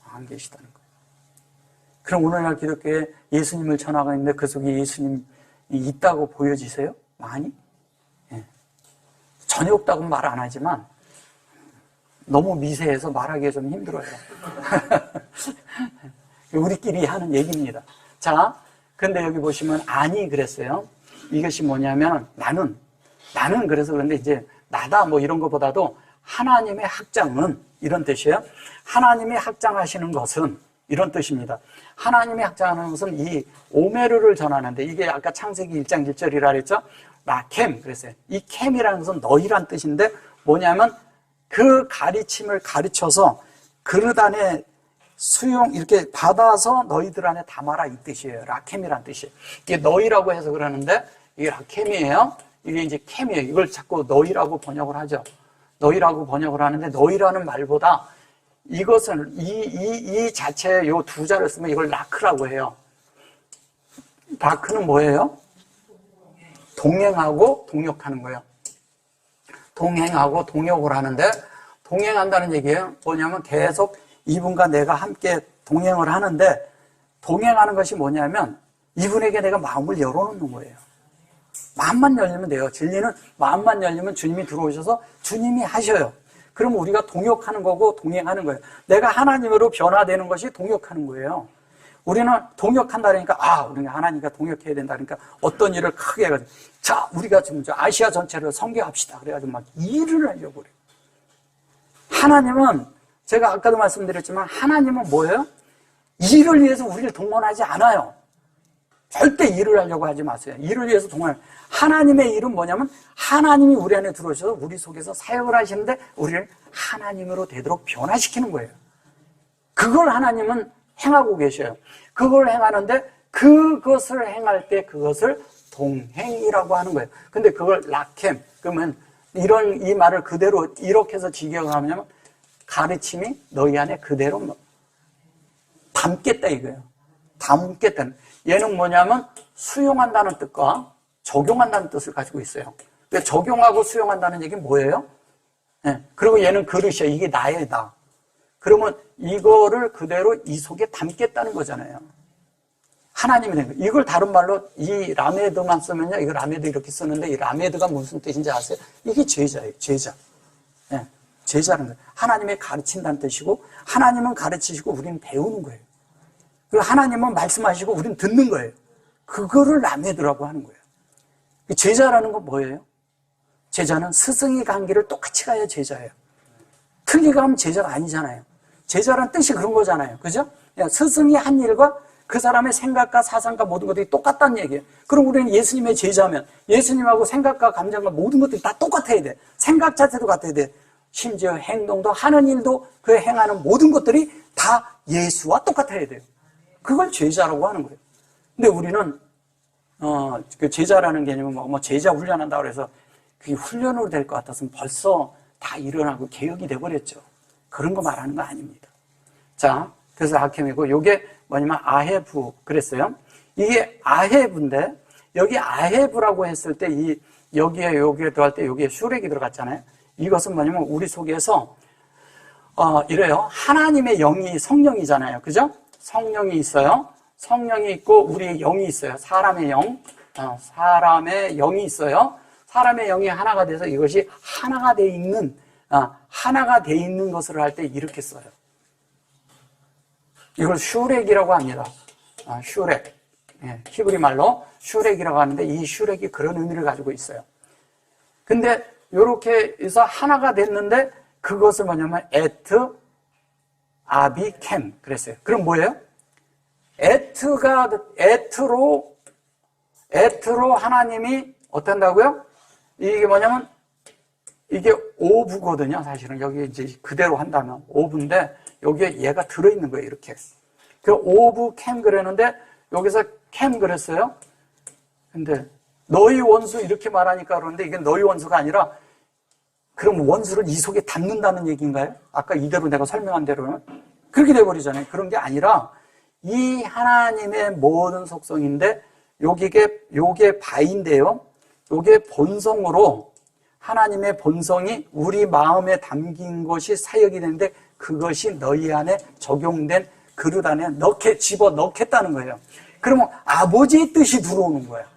안 계시다는 거예요. 그럼 오늘날 기독교에 예수님을 전하고 있는데 그 속에 예수님이 있다고 보여지세요? 많이? 예. 전혀 없다고는 말 안 하지만 너무 미세해서 말하기가 좀 힘들어요. 우리끼리 하는 얘기입니다. 자, 근데 여기 보시면 아니 그랬어요. 이것이 뭐냐면 나는 그래서 그런데 이제 나다 뭐 이런 것보다도 하나님의 학장은 이런 뜻이에요. 하나님이 학장하시는 것은 이런 뜻입니다. 하나님이 학장하는 것은 이 오메르를 전하는데 이게 아까 창세기 1장 1절이라 그랬죠. 라켐 그랬어요. 이 캠이라는 것은 너희란 뜻인데 뭐냐면 그 가르침을 가르쳐서 그릇 안에 이렇게 받아서 너희들 안에 담아라 이 뜻이에요. 라켐이란 뜻이에요. 이게 너희라고 해서 그러는데 이게 라켐이에요. 이게 이제 캠이에요. 이걸 자꾸 너희라고 번역을 하죠. 너희라고 번역을 하는데 너희라는 말보다 이것은 이 자체의 요 두 자를 쓰면 이걸 라크라고 해요. 라크는 뭐예요? 동행하고 동역하는 거예요. 동행하고 동역을 하는데 동행한다는 얘기예요. 뭐냐면 계속 이분과 내가 함께 동행을 하는데 동행하는 것이 뭐냐면 이분에게 내가 마음을 열어놓는 거예요. 마음만 열리면 돼요. 진리는 마음만 열리면 주님이 들어오셔서 주님이 하셔요. 그러면 우리가 동역하는 거고 동행하는 거예요. 내가 하나님으로 변화되는 것이 동역하는 거예요. 우리는 동역한다니까 우리가 하나님과 동역해야 된다니까 어떤 일을 크게 해가지고 자 우리가 지금 아시아 전체를 선교합시다 그래가지고 막 일을 하려고 그래요. 하나님은 제가 아까도 말씀드렸지만 하나님은 뭐예요? 일을 위해서 우리를 동원하지 않아요. 절대 일을 하려고 하지 마세요. 일을 위해서 동원해요. 하나님의 일은 뭐냐면 하나님이 우리 안에 들어오셔서 우리 속에서 사역을 하시는데 우리를 하나님으로 되도록 변화시키는 거예요. 그걸 하나님은 행하고 계셔요. 그걸 행하는데 그것을 행할 때 그것을 동행이라고 하는 거예요. 근데 그걸 라켐, 그러면 이 말을 그대로 이렇게 해서 직역을 하면 가르침이 너희 안에 그대로 담겠다 이거예요. 담겠다는. 얘는 뭐냐면 수용한다는 뜻과 적용한다는 뜻을 가지고 있어요. 그러니까 적용하고 수용한다는 얘기는 뭐예요? 네. 그리고 얘는 그릇이야. 이게 나의 나. 그러면 이거를 그대로 이 속에 담겠다는 거잖아요. 하나님이 된 거예요. 이걸 다른 말로 이 라메드만 쓰면요. 이거 라메드 이렇게 쓰는데 이 라메드가 무슨 뜻인지 아세요? 이게 제자예요. 제자. 네. 제자는 거예요. 하나님의 가르친다는 뜻이고 하나님은 가르치시고 우리는 배우는 거예요. 그리고 하나님은 말씀하시고 우리는 듣는 거예요. 그거를 라메드라고 하는 거예요. 제자라는 건 뭐예요? 제자는 스승이 간 길을 똑같이 가야 제자예요. 틀리게 가면 제자가 아니잖아요. 제자라는 뜻이 그런 거잖아요. 그죠? 스승이 한 일과 그 사람의 생각과 사상과 모든 것들이 똑같다는 얘기예요. 그럼 우리는 예수님의 제자면 예수님하고 생각과 감정과 모든 것들이 다 똑같아야 돼. 생각 자체도 같아야 돼. 심지어 행동도 하는 일도 그 행하는 모든 것들이 다 예수와 똑같아야 돼요. 그걸 제자라고 하는 거예요. 근데 우리는 그 제자라는 개념은 뭐 제자 훈련한다고 해서 그게 훈련으로 될 것 같았으면 벌써 다 일어나고 개혁이 돼버렸죠. 그런 거 말하는 거 아닙니다. 자, 그래서 라켐이고 요게 뭐냐면 아헤브 그랬어요. 이게 아헤브인데 여기 아헤브라고 했을 때 여기에 들어갈 때 여기에 슈렉이 들어갔잖아요. 이것은 뭐냐면 우리 속에서 이래요. 하나님의 영이 성령이잖아요. 그죠? 성령이 있어요. 성령이 있고 우리의 영이 있어요. 사람의 영. 사람의 영이 있어요. 사람의 영이 하나가 돼서 이것이 하나가 돼 있는 것을 할 때 이렇게 써요. 이걸 슈렉이라고 합니다. 슈렉. 예, 히브리 말로 슈렉이라고 하는데 이 슈렉이 그런 의미를 가지고 있어요. 근데 이렇게 해서 하나가 됐는데 그것을 뭐냐면 에트, 아비, 캠 그랬어요. 그럼 뭐예요? 에트로 하나님이 어떤다고요? 이게 뭐냐면 이게 오브거든요. 사실은 여기 이제 그대로 한다면 오브인데 여기에 얘가 들어있는 거예요. 이렇게. 그 오브 캠 그랬는데 여기서 캠 그랬어요. 근데 너희 원수 이렇게 말하니까 그러는데 이게 너희 원수가 아니라 그럼 원수를 이 속에 담는다는 얘기인가요? 아까 이대로 내가 설명한 대로는 그렇게 돼버리잖아요. 그런 게 아니라 이 하나님의 모든 속성인데 요게 바인데요. 요게 본성으로 하나님의 본성이 우리 마음에 담긴 것이 사역이 되는데 그것이 너희 안에 적용된 그릇 안에 집어 넣겠다는 거예요. 그러면 아버지의 뜻이 들어오는 거예요.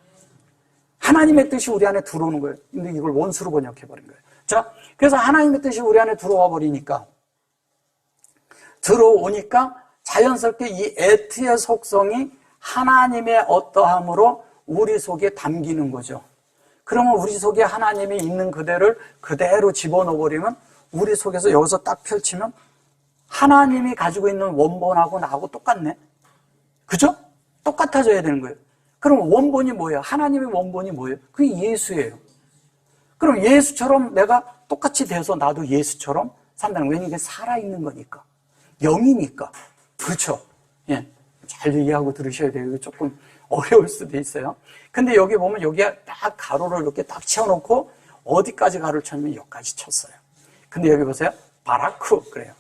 하나님의 뜻이 우리 안에 들어오는 거예요. 근데 이걸 원수로 번역해버린 거예요. 자, 그래서 하나님의 뜻이 우리 안에 들어오니까 자연스럽게 이 에트의 속성이 하나님의 어떠함으로 우리 속에 담기는 거죠. 그러면 우리 속에 하나님이 있는 그대를 그대로 집어넣어버리면 우리 속에서 여기서 딱 펼치면 하나님이 가지고 있는 원본하고 나하고 똑같네. 그죠? 똑같아져야 되는 거예요. 그럼 원본이 뭐예요? 하나님의 원본이 뭐예요? 그게 예수예요. 그럼 예수처럼 내가 똑같이 돼서 나도 예수처럼 산다는 거예요. 왜냐면 이게 살아있는 거니까. 영이니까. 그렇죠? 예. 잘 이해하고 들으셔야 돼요. 이거 조금 어려울 수도 있어요. 근데 여기 보면 여기에 딱 가로를 이렇게 딱 채워놓고 어디까지 가로를 쳤냐면 여기까지 쳤어요. 근데 여기 보세요. 바라크 그래요.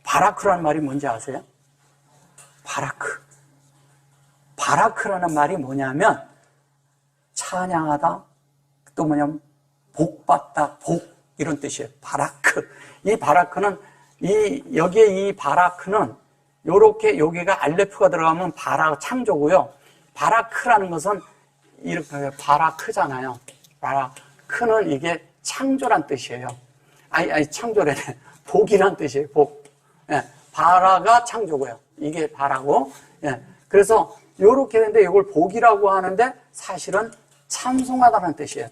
바라크라는 말이 뭔지 아세요? 바라크라는 말이 뭐냐면 찬양하다 또 뭐냐면 복받다 복 이런 뜻이에요. 바라크. 이 바라크는 여기에 이 바라크는 요렇게 여기가 알레프가 들어가면 창조고요. 바라크라는 것은 이렇게 바라크잖아요. 바라크는 이게 창조란 뜻이에요. 창조래. 복이란 뜻이에요. 복. 예, 바라가 창조고요. 이게 바라고. 예, 그래서 요렇게 되는데 이걸 복이라고 하는데 사실은 찬송하다는 뜻이에요.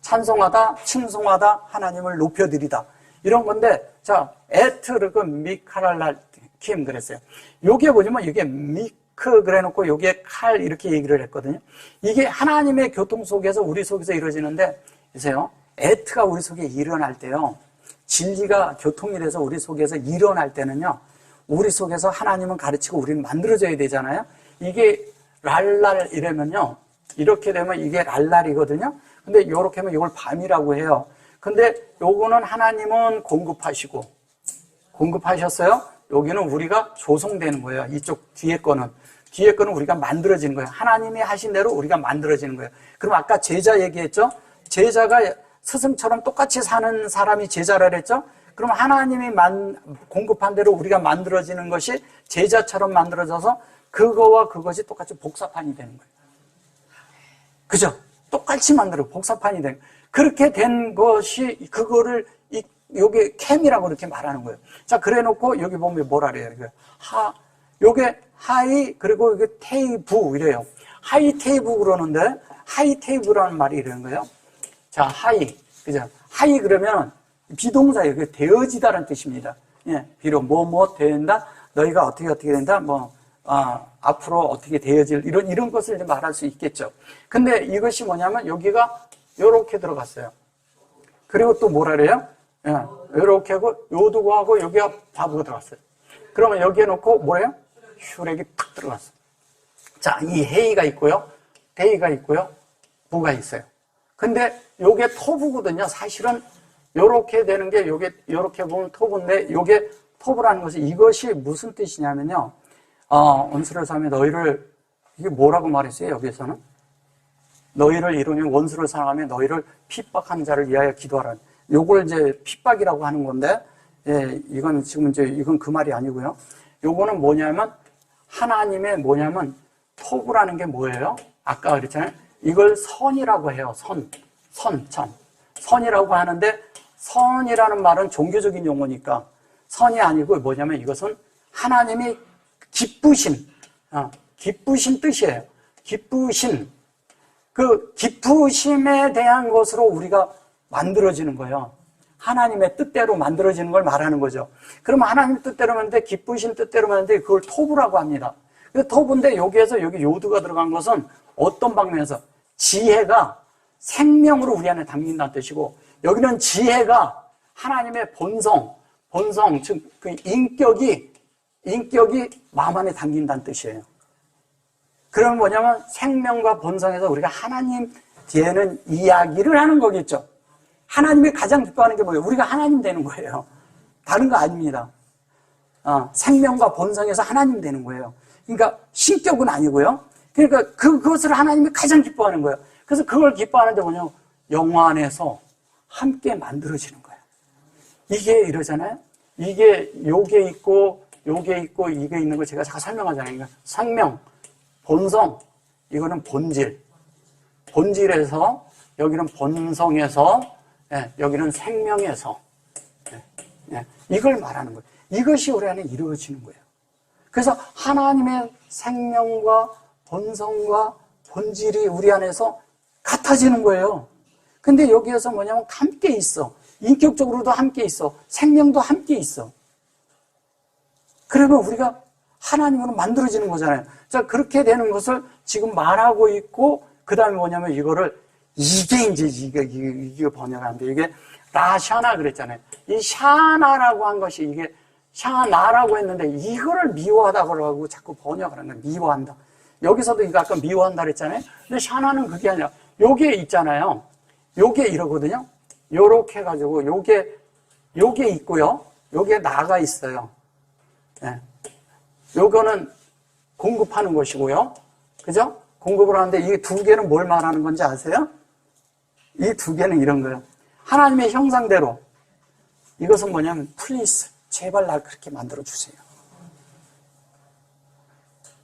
찬송하다, 칭송하다, 하나님을 높여드리다. 이런 건데, 자, 에트르, 미카랄라킴 그랬어요. 요게 뭐냐면, 이게 미크 그래 놓고, 요게 칼 이렇게 얘기를 했거든요. 이게 하나님의 교통 속에서, 우리 속에서 이루어지는데, 보세요. 에트가 우리 속에 일어날 때요. 진리가 교통이 돼서 우리 속에서 일어날 때는요. 우리 속에서 하나님은 가르치고 우리는 만들어져야 되잖아요. 이게 랄랄 이러면요, 이렇게 되면 이게 랄랄이거든요. 근데 이렇게 하면 이걸 밤이라고 해요. 근데 요거는 하나님은 공급하셨어요. 여기는 우리가 조성되는 거예요. 이쪽 뒤에 거는 우리가 만들어지는 거예요. 하나님이 하신 대로 우리가 만들어지는 거예요. 그럼 아까 제자 얘기했죠? 제자가 스승처럼 똑같이 사는 사람이 제자라 그랬죠? 그럼 하나님이 공급한 대로 우리가 만들어지는 것이 제자처럼 만들어져서 그거와 그것이 똑같이 복사판이 되는 거예요. 그죠? 똑같이 복사판이 되는 거예요. 그렇게 된 것이 그거를 요게 캠이라고 이렇게 말하는 거예요. 자, 그래 놓고 여기 보면 뭐라 그래요? 요게 하이, 그리고 이게 테이브 이래요. 하이 테이브 그러는데, 하이 테이브라는 말이 이러는 거예요. 자, 하이. 그죠? 하이 그러면 비동사예요. 그게 되어지다라는 뜻입니다. 예, 비록 뭐 된다, 너희가 어떻게 된다, 앞으로 어떻게 되어질, 이런 것을 이제 말할 수 있겠죠. 근데 이것이 뭐냐면 여기가 요렇게 들어갔어요. 그리고 또 뭐라 그래요? 예, 요렇게 하고, 요두고 하고, 여기가 바보가 들어갔어요. 그러면 여기에 놓고 뭐래요? 슈렉이 탁 들어갔어요. 자, 이 헤이가 있고요. 데이가 있고요. 부가 있어요. 근데 요게 토부거든요. 사실은 요렇게 되는 게 요렇게 보면 토부인데 요게 토부라는 것은 이것이 무슨 뜻이냐면요. 원수를 사랑하며 너희를, 이게 뭐라고 말했어요? 여기에서는? 너희를 이루며 원수를 사랑하며 너희를 핍박하는 자를 위하여 기도하라. 요걸 이제 핍박이라고 하는 건데, 예, 이건 그 말이 아니고요. 요거는 뭐냐면, 하나님의 토부라는 게 뭐예요? 아까 그랬잖아요. 이걸 선이라고 해요. 선이라고 하는데, 선이라는 말은 종교적인 용어니까, 선이 아니고 뭐냐면 이것은 하나님이 기쁘신 뜻이에요. 그 기쁘심에 대한 것으로 우리가 만들어지는 거예요. 하나님의 뜻대로 만들어지는 걸 말하는 거죠. 그럼 하나님 뜻대로 만드는데, 기쁘신 뜻대로 만드는데 그걸 토부라고 합니다. 그 토부인데 여기에서 여기 요드가 들어간 것은 어떤 방면에서 지혜가 생명으로 우리 안에 담긴다는 뜻이고, 여기는 지혜가 하나님의 본성, 즉 그 인격이 마음 안에 담긴다는 뜻이에요. 그러면 뭐냐면 생명과 본성에서 우리가 하나님 뒤에는 이야기를 하는 거겠죠. 하나님이 가장 기뻐하는 게 뭐예요? 우리가 하나님 되는 거예요. 다른 거 아닙니다. 생명과 본성에서 하나님 되는 거예요. 그러니까 신격은 아니고요. 그러니까 그것을 하나님이 가장 기뻐하는 거예요. 그래서 그걸 기뻐하는데 뭐냐면 영화 안에서 함께 만들어지는 거예요. 이게 이러잖아요. 요게 있고 이게 있는 거 제가 잠깐 설명하잖아요. 그러니까 생명, 본성, 이거는 본질에서, 여기는 본성에서, 예, 여기는 생명에서, 예, 이걸 말하는 거예요. 이것이 우리 안에 이루어지는 거예요. 그래서 하나님의 생명과 본성과 본질이 우리 안에서 같아지는 거예요. 근데 여기에서 뭐냐면 함께 있어. 인격적으로도 함께 있어. 생명도 함께 있어. 그러면 우리가 하나님으로 만들어지는 거잖아요. 자, 그렇게 되는 것을 지금 말하고 있고, 그 다음에 뭐냐면 이게 번역하는데, 이게 라샤나 그랬잖아요. 이 샤나라고 한 것이 이게 샤나라고 했는데, 이거를 미워하다고 하고 자꾸 번역을 하는 거예요. 미워한다. 여기서도 이거 아까 미워한다 그랬잖아요. 근데 샤나는 그게 아니라, 요게 있잖아요. 요게 이러거든요. 요렇게 해가지고, 요게 있고요. 요게 나가 있어요. 예. 요거는 공급하는 것이고요. 그죠? 공급을 하는데 이 두 개는 뭘 말하는 건지 아세요? 이 두 개는 이런 거예요. 하나님의 형상대로. 이것은 뭐냐면, 플리즈, 제발 날 그렇게 만들어주세요.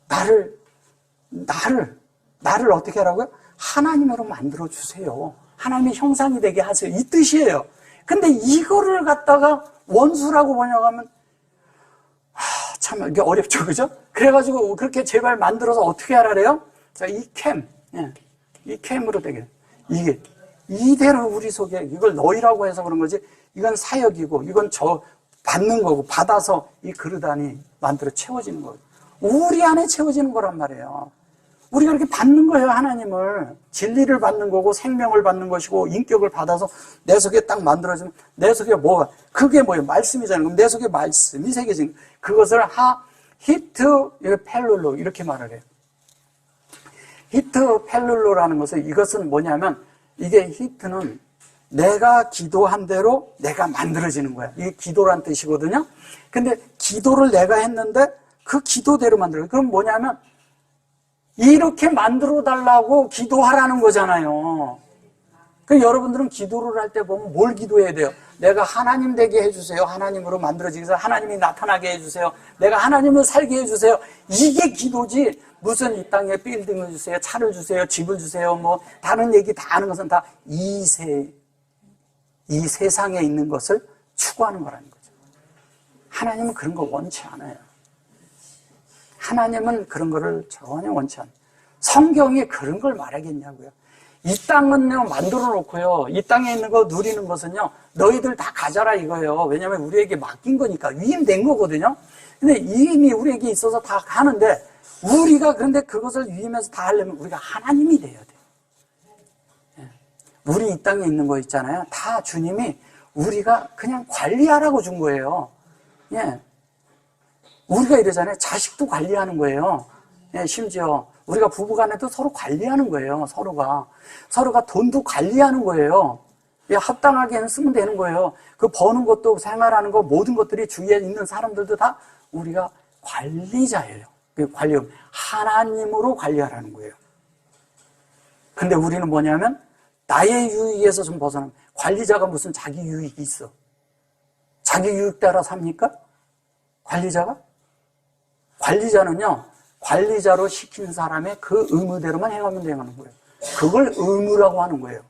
나를 어떻게 하라고요? 하나님으로 만들어주세요. 하나님의 형상이 되게 하세요. 이 뜻이에요. 근데 이거를 갖다가 원수라고 번역하면, 참, 이게 어렵죠, 그죠? 그래가지고, 그렇게 제발 만들어서 어떻게 하라래요? 자, 이 캠으로 되게. 이게, 이대로 우리 속에, 이걸 너희라고 해서 그런 거지, 이건 사역이고, 이건 받는 거고, 받아서 이 그릇 안이 만들어 채워지는 거예요. 우리 안에 채워지는 거란 말이에요. 우리가 이렇게 받는 거예요, 하나님을. 진리를 받는 거고, 생명을 받는 것이고, 인격을 받아서 내 속에 딱 만들어지면, 내 속에 뭐가, 그게 뭐예요? 말씀이잖아요. 그럼 내 속에 말씀이 새겨진, 그것을 히트 펠룰로, 이렇게 말을 해요. 히트 펠룰로라는 것은, 이것은 뭐냐면, 이게 히트는 내가 기도한 대로 내가 만들어지는 거야. 이게 기도란 뜻이거든요. 근데 기도를 내가 했는데, 그 기도대로 만들어요. 그럼 뭐냐면, 이렇게 만들어 달라고 기도하라는 거잖아요. 그럼 여러분들은 기도를 할 때 보면 뭘 기도해야 돼요? 내가 하나님 되게 해주세요. 하나님으로 만들어지게 해서 하나님이 나타나게 해주세요. 내가 하나님을 살게 해주세요. 이게 기도지. 무슨 이 땅에 빌딩을 주세요. 차를 주세요. 집을 주세요. 뭐 다른 얘기 다 하는 것은 다 이 세상에 있는 것을 추구하는 거라는 거죠. 하나님은 그런 거 원치 않아요. 하나님은 그런 거를 전혀 원치 않아요. 성경이 그런 걸 말하겠냐고요. 이 땅은요, 만들어 놓고요. 이 땅에 있는 거 누리는 것은요, 너희들 다 가져라 이거예요. 왜냐면 우리에게 맡긴 거니까. 위임된 거거든요. 근데 이임이 우리에게 있어서 다 가는데, 우리가 그런데 그것을 위임해서 다 하려면 우리가 하나님이 돼야 돼요. 우리 이 땅에 있는 거 있잖아요. 다 주님이 우리가 그냥 관리하라고 준 거예요. 예. 우리가 이러잖아요. 자식도 관리하는 거예요. 예, 심지어 우리가 부부간에도 서로 관리하는 거예요. 서로가 돈도 관리하는 거예요. 예, 합당하게 쓰면 되는 거예요. 그 버는 것도 생활하는 거 모든 것들이 주위에 있는 사람들도 다 우리가 관리자예요. 관리 하나님으로 관리하라는 거예요. 근데 우리는 뭐냐면 나의 유익에서 좀 벗어나면 관리자가 무슨 자기 유익이 있어? 자기 유익 따라 삽니까? 관리자는요, 관리자로 시킨 사람의 그 의무대로만 행하면 되는 거예요. 그걸 의무라고 하는 거예요.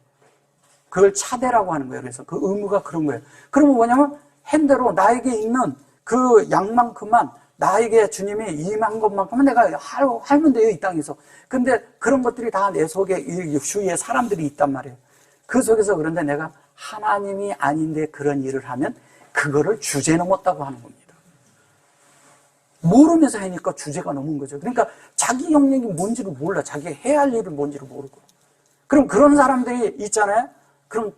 그걸 차대라고 하는 거예요. 그래서 그 의무가 그런 거예요. 그러면 뭐냐면, hen대로 나에게 있는 그 양만큼만, 나에게 주님이 임한 것만큼은 내가 하면 돼요, 이 땅에서. 근데 그런 것들이 다 내 속에, 주위에 사람들이 있단 말이에요. 그 속에서 그런데 내가 하나님이 아닌데 그런 일을 하면, 그거를 주제 넘었다고 하는 겁니다. 모르면서 하니까 주제가 넘은 거죠. 그러니까 자기 영역이 뭔지를 몰라. 자기 해야 할 일을 뭔지를 모르고. 그럼 그런 사람들이 있잖아요. 그럼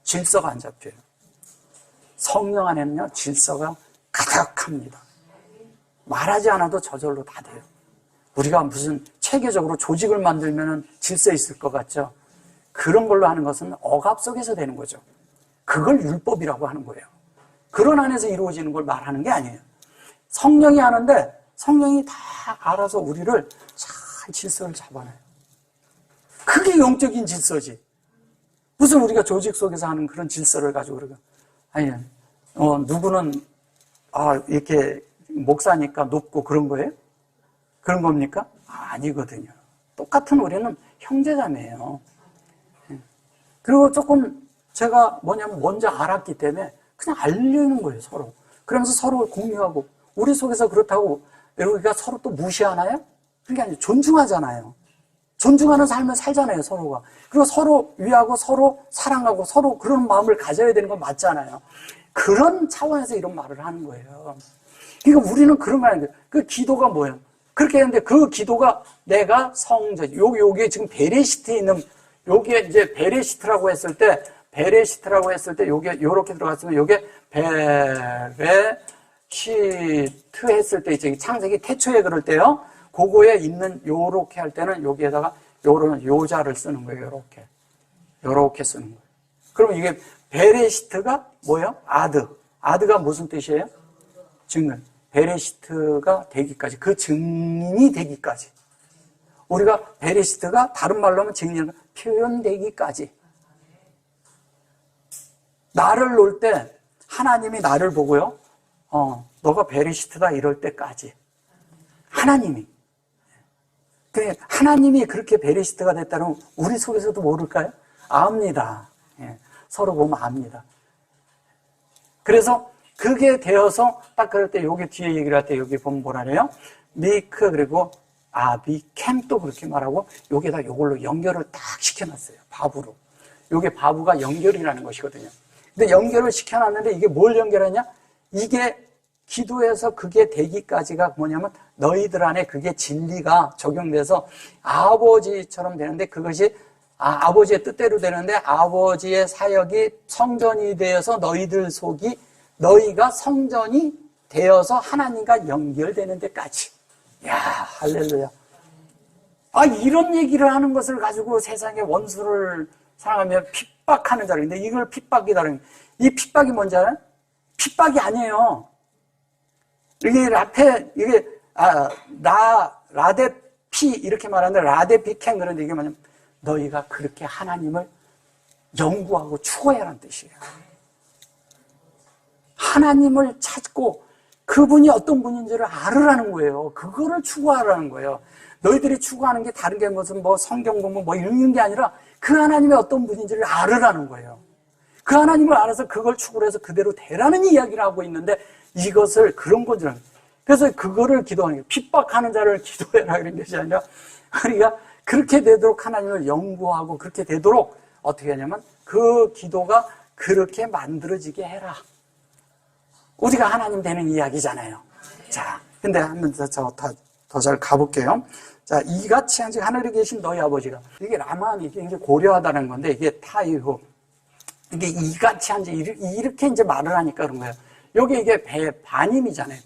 질서가 안 잡혀요. 성령 안에는요, 질서가 가득합니다. 말하지 않아도 저절로 다 돼요. 우리가 무슨 체계적으로 조직을 만들면 질서 있을 것 같죠? 그런 걸로 하는 것은 억압 속에서 되는 거죠. 그걸 율법이라고 하는 거예요. 그런 안에서 이루어지는 걸 말하는 게 아니에요. 성령이 하는데 성령이 다 알아서 우리를 잘 질서를 잡아놔요. 그게 영적인 질서지. 무슨 우리가 조직 속에서 하는 그런 질서를 가지고 그러고 아니 누구는 이렇게 목사니까 높고 그런 거예요? 그런 겁니까? 아니거든요. 똑같은 우리는 형제자매예요. 그리고 조금 제가 뭐냐면 먼저 알았기 때문에 그냥 알리는 거예요, 서로. 그러면서 서로 공유하고 우리 속에서 그렇다고 우리가 서로 또 무시하나요? 그게 아니죠. 존중하잖아요. 존중하는 삶을 살잖아요, 서로가. 그리고 서로 위하고 서로 사랑하고 서로 그런 마음을 가져야 되는 건 맞잖아요. 그런 차원에서 이런 말을 하는 거예요. 그러니까 우리는 그런 말 아닌데, 그 기도가 뭐예요? 그렇게 했는데 그 기도가 내가 성전, 요게 지금 베레시트에 있는, 요게 이제 베레시트라고 했을 때, 요게 요렇게 들어갔으면 요게 베레시트 했을 때 이제 창세기 태초에 그럴 때요. 그거에 있는 요렇게 할 때는 여기에다가 요런 요자를 쓰는 거예요. 요렇게 쓰는 거예요. 그럼 이게 베레시트가 뭐예요? 아드가 무슨 뜻이에요? 증인. 베레시트가 되기까지, 그 증인이 되기까지. 우리가 베레시트가 다른 말로 하면 증인, 표현되기까지. 나를 놓을 때 하나님이 나를 보고요. 너가 베레시트다 이럴 때까지. 하나님이 그렇게 베레시트가 됐다면 우리 속에서도 모를까요? 압니다. 예, 서로 보면 압니다. 그래서 그게 되어서 딱 그럴 때 여기 뒤에 얘기를 할 때 여기 보면 뭐라 그래요? 메이크 그리고 비캠 또 그렇게 말하고 여기에다 요걸로 연결을 딱 시켜놨어요. 바브로. 요게 바브가 연결이라는 것이거든요. 근데 연결을 시켜놨는데 이게 뭘 연결하냐? 이게 기도해서 그게 되기까지가 뭐냐면 너희들 안에 그게 진리가 적용돼서 아버지처럼 되는데 그것이 아버지의 뜻대로 되는데 아버지의 사역이 성전이 되어서 너희들 속이 너희가 성전이 되어서 하나님과 연결되는 데까지. 야, 할렐루야. 이런 얘기를 하는 것을 가지고 세상에 원수를 사랑하며 핍박하는 자들인데 이걸 핍박이다는 이 핍박이 뭔지 알아요? 핍박이 아니에요. 이게 라데피 이렇게 말하는데 라데피캔 그런데 이게 뭐냐면 너희가 그렇게 하나님을 연구하고 추구해야 하는 뜻이에요. 하나님을 찾고 그분이 어떤 분인지를 알으라는 거예요. 그거를 추구하라는 거예요. 너희들이 추구하는 게 다른 게 무슨 성경 공부 읽는 게 아니라 그 하나님이 어떤 분인지를 알으라는 거예요. 그 하나님을 알아서 그걸 추구를 해서 그대로 되라는 이야기를 하고 있는데 이것을 그런 거죠. 그래서 그거를 기도하는 거예요. 핍박하는 자를 기도해라 이런 것이 아니라 우리가 그렇게 되도록 하나님을 연구하고 그렇게 되도록 어떻게 하냐면 그 기도가 그렇게 만들어지게 해라. 우리가 하나님 되는 이야기잖아요. 자, 근데 한 번 더 잘 가볼게요. 자, 이같이 한지 하늘에 계신 너희 아버지가 이게 라만 이게 고려하다는 건데 이게 타이후 이게 이같이 한지 이렇게 이제 말을 하니까 그런 거예요. 여기 이게 반임이잖아요.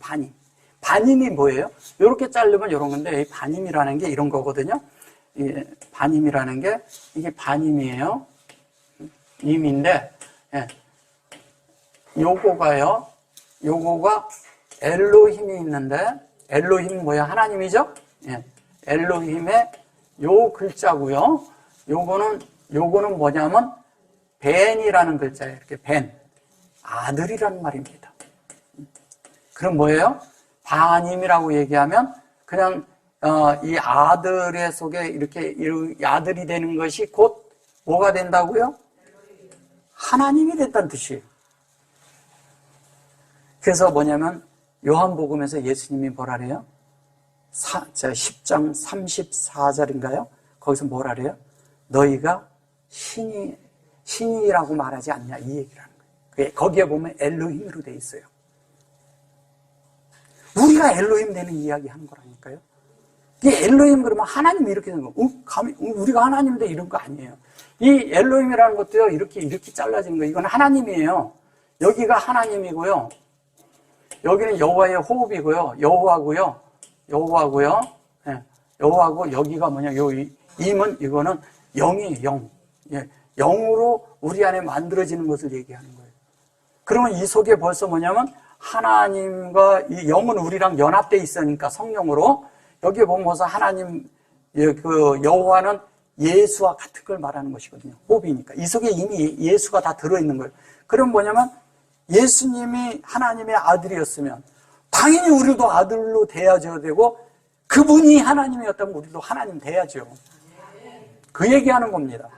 반임이 뭐예요? 이렇게 자르면 이런 건데 이 반임이라는 게 이런 거거든요. 반임이라는 게 이게 반임이에요. 임인데 요거가 엘로힘이 있는데 엘로힘 뭐야? 하나님이죠? 엘로힘의 요 글자고요. 요거는 뭐냐면 벤이라는 글자예요. 이렇게 벤. 아들이라는 말입니다. 그럼 뭐예요? 반임이라고 얘기하면 그냥 이 아들의 속에 이렇게 아들이 되는 것이 곧 뭐가 된다고요? 하나님이 됐다는 뜻이에요. 그래서 뭐냐면 요한복음에서 예수님이 뭐라 그래요? 10장 34절인가요? 거기서 뭐라 그래요? 너희가 신이라고 말하지 않냐 이 얘기를 하는 거예요. 거기에 보면 엘로힘으로 돼 있어요. 우리가 엘로힘 되는 이야기 하는 거라니까요. 이 엘로힘 그러면 하나님이 이렇게 되는 거. 우리가 하나님인데 이런 거 아니에요. 이 엘로힘이라는 것도요 이렇게 잘라진 거. 이건 하나님이에요. 여기가 하나님이고요. 여기는 여호와의 호흡이고요. 여호와고요. 여호와고 여기가 뭐냐? 임은 이거는 영이에요. 영. 영으로 우리 안에 만들어지는 것을 얘기하는 거예요. 그러면 이 속에 벌써 뭐냐면 하나님과 이 영은 우리랑 연합되어 있으니까 성령으로 여기에 보면 벌써 하나님 그 여호와는 예수와 같은 걸 말하는 것이거든요. 호흡이니까 이 속에 이미 예수가 다 들어있는 거예요. 그럼 뭐냐면 예수님이 하나님의 아들이었으면 당연히 우리도 아들로 돼야죠 되고 그분이 하나님이었다면 우리도 하나님 돼야죠. 그 얘기하는 겁니다.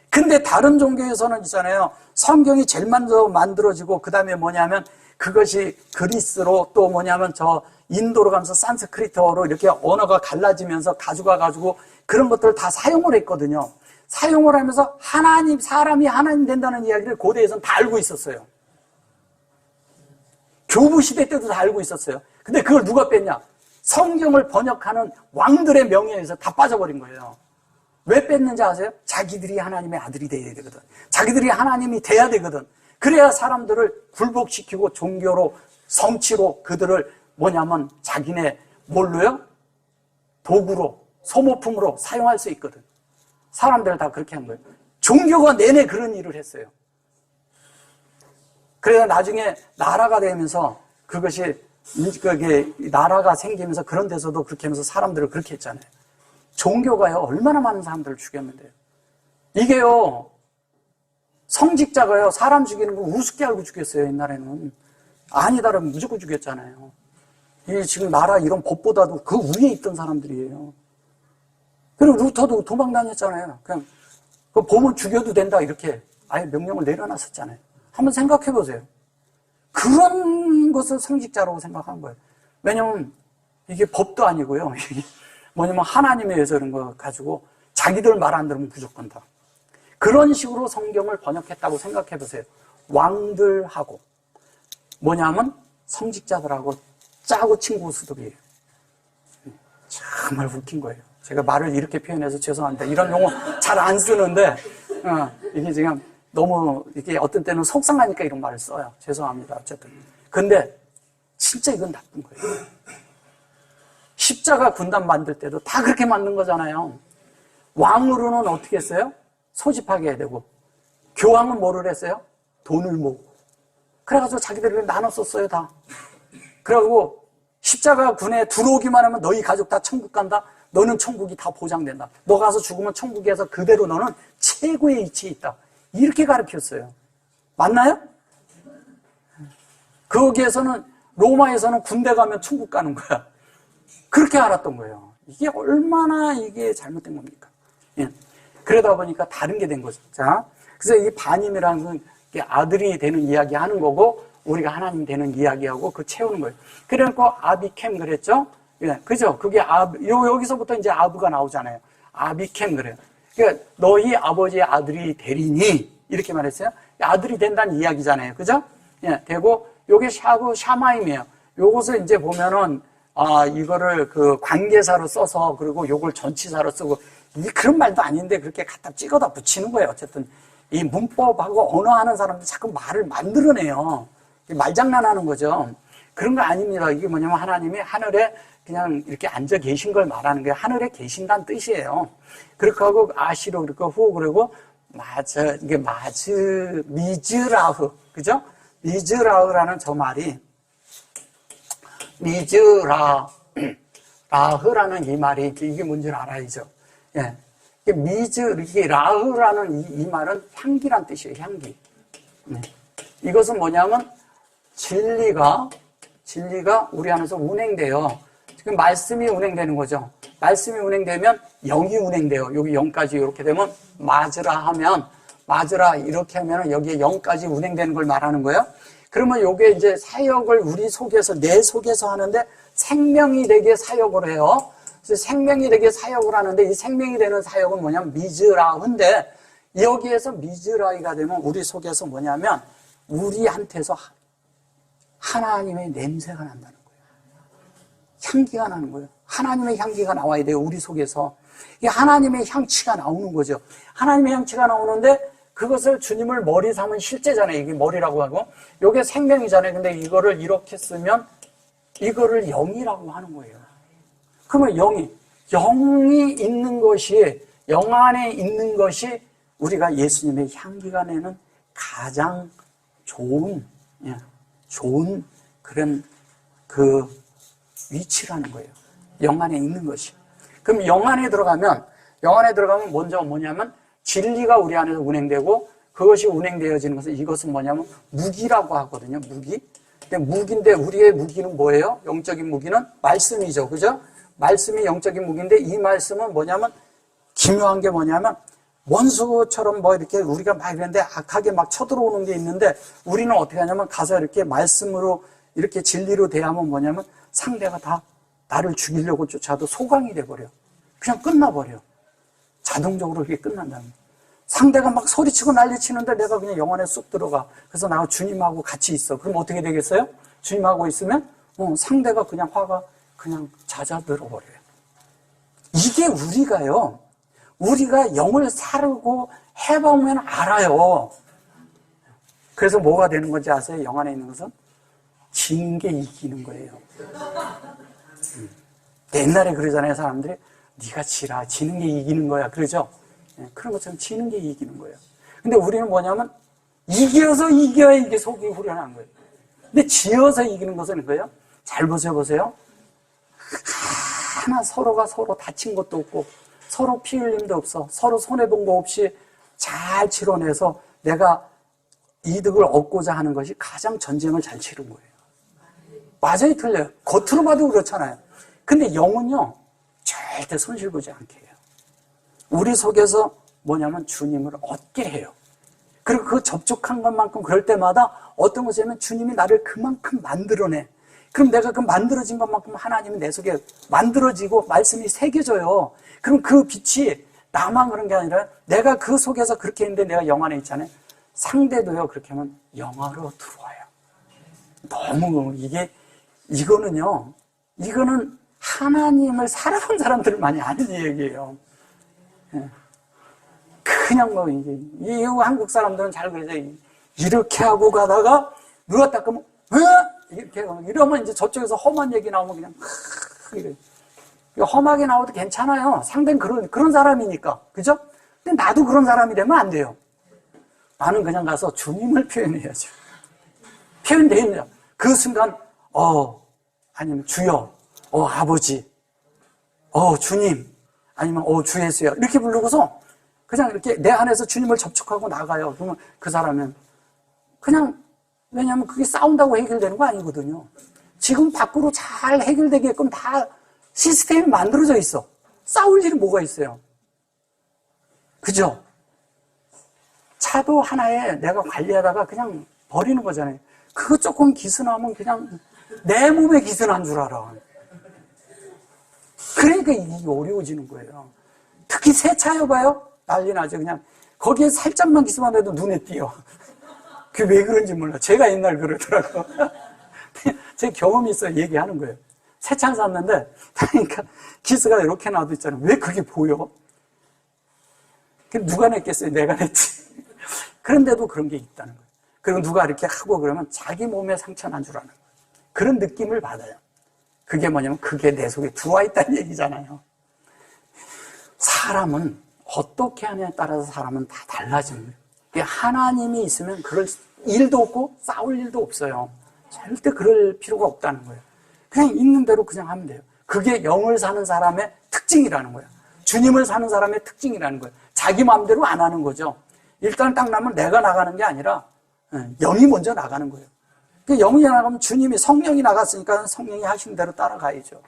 근데 다른 종교에서는 있잖아요. 성경이 제일 먼저 만들어지고 그 다음에 뭐냐면 그것이 그리스로 또 뭐냐면 저 인도로 가면서 산스크리트어로 이렇게 언어가 갈라지면서 가지고 그런 것들을 다 사용을 했거든요. 사용을 하면서 사람이 하나님 된다는 이야기를 고대에서는 다 알고 있었어요. 교부 시대 때도 다 알고 있었어요. 근데 그걸 누가 뺐냐? 성경을 번역하는 왕들의 명예에서 다 빠져버린 거예요. 왜 뺐는지 아세요? 자기들이 하나님의 아들이 돼야 되거든. 자기들이 하나님이 돼야 되거든. 그래야 사람들을 굴복시키고 종교로 성취로 그들을 뭐냐면 자기네 뭘로요? 도구로 소모품으로 사용할 수 있거든. 사람들 다 그렇게 한 거예요. 종교가 내내 그런 일을 했어요. 그래서 나중에 나라가 되면서 그게 나라가 생기면서 그런 데서도 그렇게 하면서 사람들을 그렇게 했잖아요. 종교가요 얼마나 많은 사람들을 죽였는데요. 이게요 성직자가요 사람 죽이는 거 우습게 알고 죽였어요. 옛날에는 아니다라면 무조건 죽였잖아요. 이 지금 나라 이런 법보다도 그 위에 있던 사람들이에요. 그리고 루터도 도망다녔잖아요. 그냥 그 보면 죽여도 된다 이렇게 아예 명령을 내려놨었잖아요. 한번 생각해 보세요. 그런 것을 성직자라고 생각한 거예요. 왜냐면 이게 법도 아니고요. 이게 뭐냐면 하나님에 의해서 그런 거 가지고 자기들 말 안 들으면 무조건 다. 그런 식으로 성경을 번역했다고 생각해 보세요. 왕들하고 뭐냐면 성직자들하고 짜고 친구 수득이에요. 정말 웃긴 거예요. 제가 말을 이렇게 표현해서 죄송합니다. 이런 용어 잘 안 쓰는데, 이게 지금 너무, 이게 어떤 때는 속상하니까 이런 말을 써요. 죄송합니다. 어쨌든. 근데, 진짜 이건 나쁜 거예요. 십자가 군단 만들 때도 다 그렇게 만든 거잖아요. 왕으로는 어떻게 했어요? 소집하게 해야 되고, 교황은 뭐를 했어요? 돈을 모으고. 그래가지고 자기들을 나눴었어요, 다. 그리고 십자가 군에 들어오기만 하면 너희 가족 다 천국 간다? 너는 천국이 다 보장된다. 너 가서 죽으면 천국에서 그대로 너는 최고의 위치에 있다. 이렇게 가르쳤어요. 맞나요? 거기에서는, 로마에서는 군대 가면 천국 가는 거야. 그렇게 알았던 거예요. 이게 얼마나 이게 잘못된 겁니까? 예. 그러다 보니까 다른 게 된 거죠. 자, 그래서 이 반임이라는 건 아들이 되는 이야기 하는 거고, 우리가 하나님 되는 이야기하고 그 채우는 거예요. 그래놓고 아비캠 그랬죠? 예, 그죠? 그게 여기서부터 이제 아브가 나오잖아요. 아비캠 그래요. 그러니까 너희 아버지의 아들이 되리니, 이렇게 말했어요. 아들이 된다는 이야기잖아요. 그죠? 예, 되고, 요게 샤마임이에요. 요것을 이제 보면은, 이거를 그 관계사로 써서, 그리고 요걸 전치사로 쓰고, 그런 말도 아닌데 그렇게 갖다 찍어다 붙이는 거예요. 어쨌든, 이 문법하고 언어하는 사람들 자꾸 말을 만들어내요. 말장난하는 거죠. 그런 거 아닙니다. 이게 뭐냐면 하나님이 하늘에 그냥 이렇게 앉아 계신 걸 말하는 거예요. 하늘에 계신다는 뜻이에요. 그렇게 하고 아시로 그리고 후 그리고 미즈라흐. 그죠? 미즈라흐라는 저 말이 라흐라는 이 말이 이게 뭔지를 알아야죠. 예. 이게 라흐라는 이 말은 향기란 뜻이에요. 향기. 네. 이것은 뭐냐면 진리가 우리 안에서 운행돼요. 지금 말씀이 운행되는 거죠. 말씀이 운행되면 영이 운행돼요. 여기 영까지 이렇게 되면 마즈라 이렇게 하면 여기에 영까지 운행되는 걸 말하는 거예요. 그러면 요게 이제 사역을 우리 속에서 내 속에서 하는데 생명이 되게 사역을 해요. 그래서 생명이 되게 사역을 하는데 이 생명이 되는 사역은 뭐냐면 미즈라인데 여기에서 미즈라이가 되면 우리 속에서 뭐냐면 우리한테서 하나님의 냄새가 난다는 거예요. 향기가 나는 거예요. 하나님의 향기가 나와야 돼요. 우리 속에서. 이게 하나님의 향취가 나오는 거죠. 하나님의 향취가 나오는데 그것을 주님을 머리 삼은 실제잖아요. 이게 머리라고 하고 이게 생명이잖아요. 근데 이거를 이렇게 쓰면 이거를 영이라고 하는 거예요. 그러면 영이 있는 것이, 영 안에 있는 것이 우리가 예수님의 향기가 내는 가장 좋은 그런 그 위치라는 거예요. 영 안에 있는 것이. 그럼 영 안에 들어가면 먼저 뭐냐면 진리가 우리 안에서 운행되고 그것이 운행되어지는 것은 이것은 뭐냐면 무기라고 하거든요. 무기. 근데 우리의 무기는 뭐예요? 영적인 무기는 말씀이죠. 그죠? 말씀이 영적인 무기인데 이 말씀은 뭐냐면 기묘한 게 뭐냐면 원수처럼 뭐 이렇게 우리가 막 이랬는데 악하게 막 쳐들어오는 게 있는데 우리는 어떻게 하냐면 가서 이렇게 말씀으로 이렇게 진리로 대하면 뭐냐면 상대가 다 나를 죽이려고 쫓아도 소강이 돼버려. 그냥 끝나버려. 자동적으로 그게 끝난다는 거예요. 상대가 막 소리치고 난리치는데 내가 그냥 영 안에 쑥 들어가. 그래서 나하고 주님하고 같이 있어. 그럼 어떻게 되겠어요? 주님하고 있으면 상대가 그냥 화가 그냥 잦아들어버려요. 이게 우리가 영을 사르고 해보면 알아요. 그래서 뭐가 되는 건지 아세요? 영 안에 있는 것은 지는 게 이기는 거예요. 옛날에 그러잖아요. 사람들이 네가 지라. 지는 게 이기는 거야. 그러죠? 그런 것처럼 지는 게 이기는 거예요. 근데 우리는 뭐냐면 이겨서 이겨야 이게 속이 후련한 거예요. 근데 지어서 이기는 것은 뭐예요? 잘 보세요. 하나 서로가 서로 다친 것도 없고 서로 피 흘림도 없어. 서로 손해본 거 없이 잘 치러내서 내가 이득을 얻고자 하는 것이 가장 전쟁을 잘 치른 거예요. 맞아요, 틀려요. 겉으로 봐도 그렇잖아요. 근데 영은요, 절대 손실 보지 않게 해요. 우리 속에서 뭐냐면 주님을 얻게 해요. 그리고 그 접촉한 것만큼 그럴 때마다 어떤 것이냐면 주님이 나를 그만큼 만들어내. 그럼 내가 그 만들어진 것만큼 하나님이 내 속에 만들어지고 말씀이 새겨져요. 그럼 그 빛이 나만 그런 게 아니라 내가 그 속에서 그렇게 했는데 내가 영 안에 있잖아요. 상대도요, 그렇게 하면 영 안으로 들어와요. 너무 이거는 하나님을 살아본 사람들을 많이 아는 얘기예요. 그냥 이 한국 사람들은 잘 그러죠. 이렇게 하고 가다가 누가 딱 그러면 이렇게 이러면 이제 저쪽에서 험한 얘기 나오면 그냥 이래. 험하게 나와도 괜찮아요. 상대는 그런 사람이니까. 그죠? 근데 나도 그런 사람이 되면 안 돼요. 나는 그냥 가서 주님을 표현해야죠. 표현되냐. 그 순간, 아니면 주여, 아버지, 주님, 아니면 주 예수야. 이렇게 부르고서 그냥 이렇게 내 안에서 주님을 접촉하고 나가요. 그러면 그 사람은 그냥, 왜냐하면 그게 싸운다고 해결되는 거 아니거든요. 지금 밖으로 잘 해결되게끔 다 시스템이 만들어져 있어. 싸울 일이 뭐가 있어요? 그죠? 차도 하나에 내가 관리하다가 그냥 버리는 거잖아요. 그거 조금 기스나면 그냥 내 몸에 기스난 줄 알아. 그러니까 이게 어려워지는 거예요. 특히 새 차 여봐요? 난리 나죠. 그냥 거기에 살짝만 기스만 해도 눈에 띄어. 그게 왜 그런지 몰라. 제가 옛날 그러더라고. 제 경험이 있어요. 얘기하는 거예요. 새 차 샀는데, 그러니까 기스가 이렇게 나도 있잖아요. 왜 그게 보여? 누가 냈겠어요? 내가 냈지. 그런데도 그런 게 있다는 거예요. 그리고 누가 이렇게 하고 그러면 자기 몸에 상처 난 줄 아는 거예요. 그런 느낌을 받아요. 그게 뭐냐면 그게 내 속에 들어와 있다는 얘기잖아요. 사람은 어떻게 하냐에 따라서 사람은 다 달라지는 거예요. 하나님이 있으면 그럴 일도 없고 싸울 일도 없어요. 절대 그럴 필요가 없다는 거예요. 그냥 있는 대로 그냥 하면 돼요. 그게 영을 사는 사람의 특징이라는 거예요. 주님을 사는 사람의 특징이라는 거예요. 자기 마음대로 안 하는 거죠. 일단 딱 나면 내가 나가는 게 아니라 영이 먼저 나가는 거예요. 영이 나가면 주님이 성령이 나갔으니까 성령이 하신 대로 따라가야죠.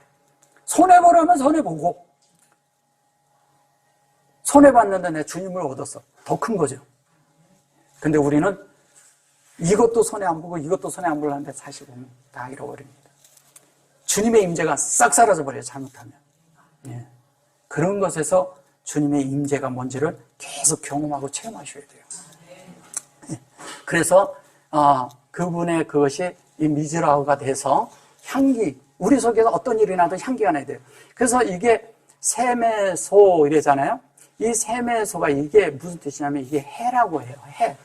손해보려면 손해보고 손해봤는데 내 주님을 얻었어. 더 큰 거죠. 근데 우리는 이것도 손해 안 보고 이것도 손해 안 보려는데 사실 보면 다 잃어버립니다. 주님의 임재가 싹 사라져 버려요. 잘못하면. 예. 그런 것에서 주님의 임재가 뭔지를 계속 경험하고 체험하셔야 돼요. 예. 그래서 그분의 그것이 이 미즈라우가 돼서 향기, 우리 속에서 어떤 일이 나도 향기가 나야 돼요. 그래서 이게 세메소 이래잖아요. 이 세메소가 이게 무슨 뜻이냐면 이게 해라고 해요. 해.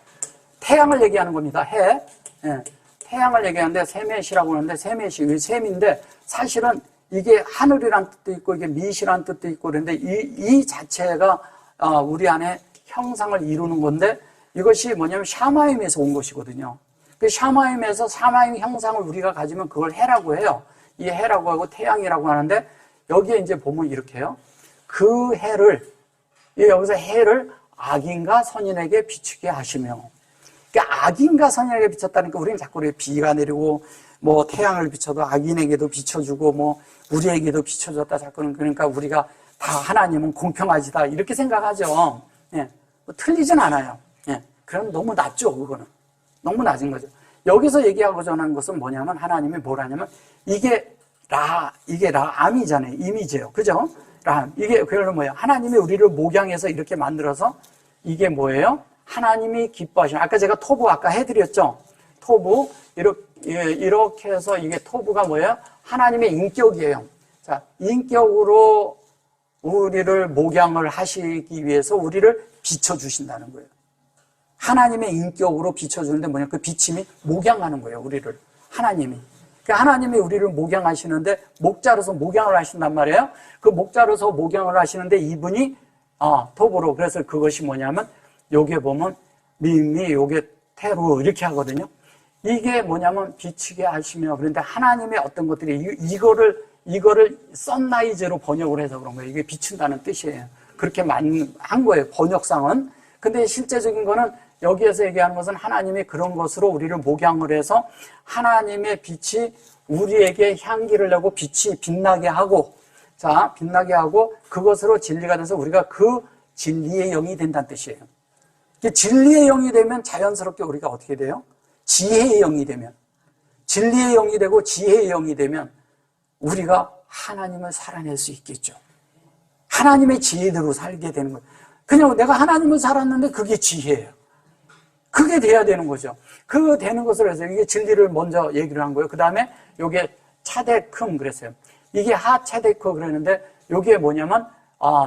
태양을 얘기하는 겁니다. 해. 예. 태양을 얘기하는데 세메시라고 하는데 세메시, 셈인데 사실은 이게 하늘이란 뜻도 있고 이게 밑이란 뜻도 있고 그런데 이 자체가 우리 안에 형상을 이루는 건데 이것이 뭐냐면 샤마임에서 온 것이거든요. 그 샤마임에서 샤마임 형상을 우리가 가지면 그걸 해라고 해요. 이 해라고 하고 태양이라고 하는데 여기에 이제 보면 이렇게 해요. 그 해를 여기서 해를 악인과 선인에게 비추게 하시며 그러니까 악인과 선인에게 비쳤다니까 우리는 자꾸 비가 내리고 뭐 태양을 비춰도 악인에게도 비춰주고 뭐 우리에게도 비춰줬다 자꾸는 그러니까 우리가 다 하나님은 공평하시다 이렇게 생각하죠. 예, 뭐 틀리진 않아요. 예, 그럼 너무 낮죠. 그거는 너무 낮은 거죠. 여기서 얘기하고자 하는 것은 뭐냐면 하나님이 뭐라냐면 이게 암이잖아요. 이미지예요. 그죠? 이게 그걸 뭐예요? 하나님이 우리를 목양해서 이렇게 만들어서 이게 뭐예요? 하나님이 기뻐하시는 아까 제가 토부 아까 해드렸죠. 토부 이렇게 해서 이게 토부가 뭐예요? 하나님의 인격이에요. 자, 인격으로 우리를 목양을 하시기 위해서 우리를 비춰주신다는 거예요. 하나님의 인격으로 비춰주는데 뭐냐? 그 비침이 목양하는 거예요. 우리를 하나님이. 하나님이 우리를 목양하시는데 목자로서 목양을 하신단 말이에요. 그 목자로서 목양을 하시는데 이분이 토부로 그래서 그것이 뭐냐면 요게 보면 미미 요게 테루 이렇게 하거든요. 이게 뭐냐면 비치게 하시며 그런데 하나님의 어떤 것들이 이거를 썬라이즈로 번역을 해서 그런 거예요. 이게 비춘다는 뜻이에요. 그렇게 한 거예요. 번역상은. 근데 실제적인 거는 여기에서 얘기하는 것은 하나님이 그런 것으로 우리를 목양을 해서 하나님의 빛이 우리에게 향기를 내고 빛이 빛나게 하고 빛나게 하고 그것으로 진리가 돼서 우리가 그 진리의 영이 된다는 뜻이에요. 진리의 영이 되면 자연스럽게 우리가 어떻게 돼요? 지혜의 영이 되면 진리의 영이 되고 지혜의 영이 되면 우리가 하나님을 살아낼 수 있겠죠. 하나님의 지혜대로 살게 되는 거예요. 그냥 내가 하나님을 살았는데 그게 지혜예요. 그게 돼야 되는 거죠. 그 되는 것을 해서 이게 진리를 먼저 얘기를 한 거예요. 그 다음에 요게 차데큼 그랬어요. 이게 하차데크 그랬는데 요게 뭐냐면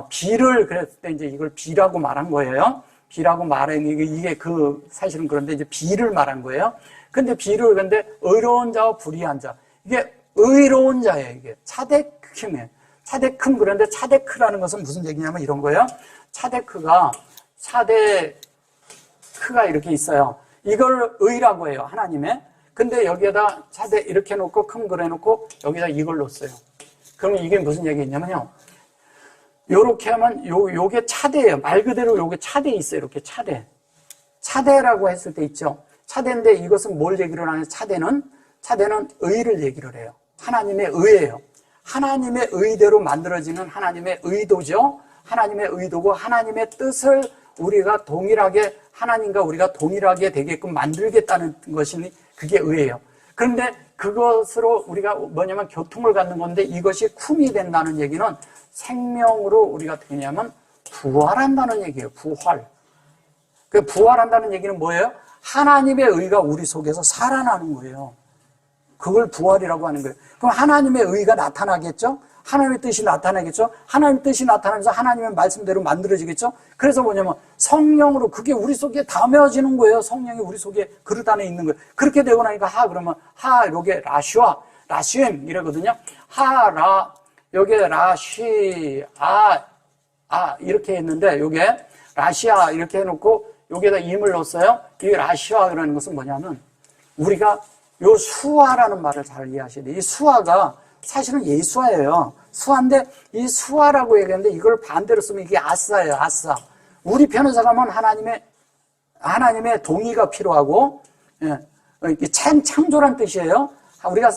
비를 그랬을 때 이제 이걸 비라고 말한 거예요. 비라고 말한 이게 그 사실은 그런데 이제 비를 말한 거예요. 근데 비를 근데 의로운 자와 불의한 자 이게 의로운 자예요. 이게 차데크이에요. 차데큼 그런데 차데크라는 것은 무슨 얘기냐면 이런 거예요. 차데크가 이렇게 있어요. 이걸 의라고 해요. 하나님의. 근데 여기에다 차데 이렇게 놓고 큼 그려놓고 여기다 이걸 놓았어요. 그러면 이게 무슨 얘기냐면요. 요렇게 하면 요게 차대예요. 말 그대로 요게 차대에 있어요. 이렇게 차대. 차대라고 했을 때 있죠. 차대인데 이것은 뭘 얘기를 하냐? 차대는 의를 얘기를 해요. 하나님의 의예요. 하나님의 의대로 만들어지는 하나님의 의도죠. 하나님의 의도고 하나님의 뜻을 우리가 동일하게 하나님과 우리가 동일하게 되게끔 만들겠다는 것이 그게 의예요. 그런데 그것으로 우리가 뭐냐면 교통을 갖는 건데 이것이 쿰이 된다는 얘기는 생명으로 우리가 어떻게 되냐면 부활한다는 얘기예요. 부활. 그 부활한다는 얘기는 뭐예요? 하나님의 의가 우리 속에서 살아나는 거예요. 그걸 부활이라고 하는 거예요. 그럼 하나님의 의가 나타나겠죠? 하나님의 뜻이 나타나겠죠? 하나님의 뜻이 나타나면서 하나님의 말씀대로 만들어지겠죠? 그래서 뭐냐면 성령으로 그게 우리 속에 담아지는 거예요. 성령이 우리 속에 그릇 안에 있는 거예요. 그렇게 되고 나니까 그러면 요게 라쉬엠 이러거든요. 요게 라쉬, 이렇게 했는데 요게 라시아 이렇게 해놓고 여기에다 임을 넣었어요. 이 라시아 그러는 것은 뭐냐면 우리가 요 수화라는 말을 잘 이해하셔야 돼요. 이 수화가 사실은 예수화예요. 수화인데 이 수화라고 얘기하는데 이걸 반대로 쓰면 이게 아싸예요. 아싸. 우리 변호사 가면 하나님의 동의가 필요하고 창조란 뜻이에요. 우리가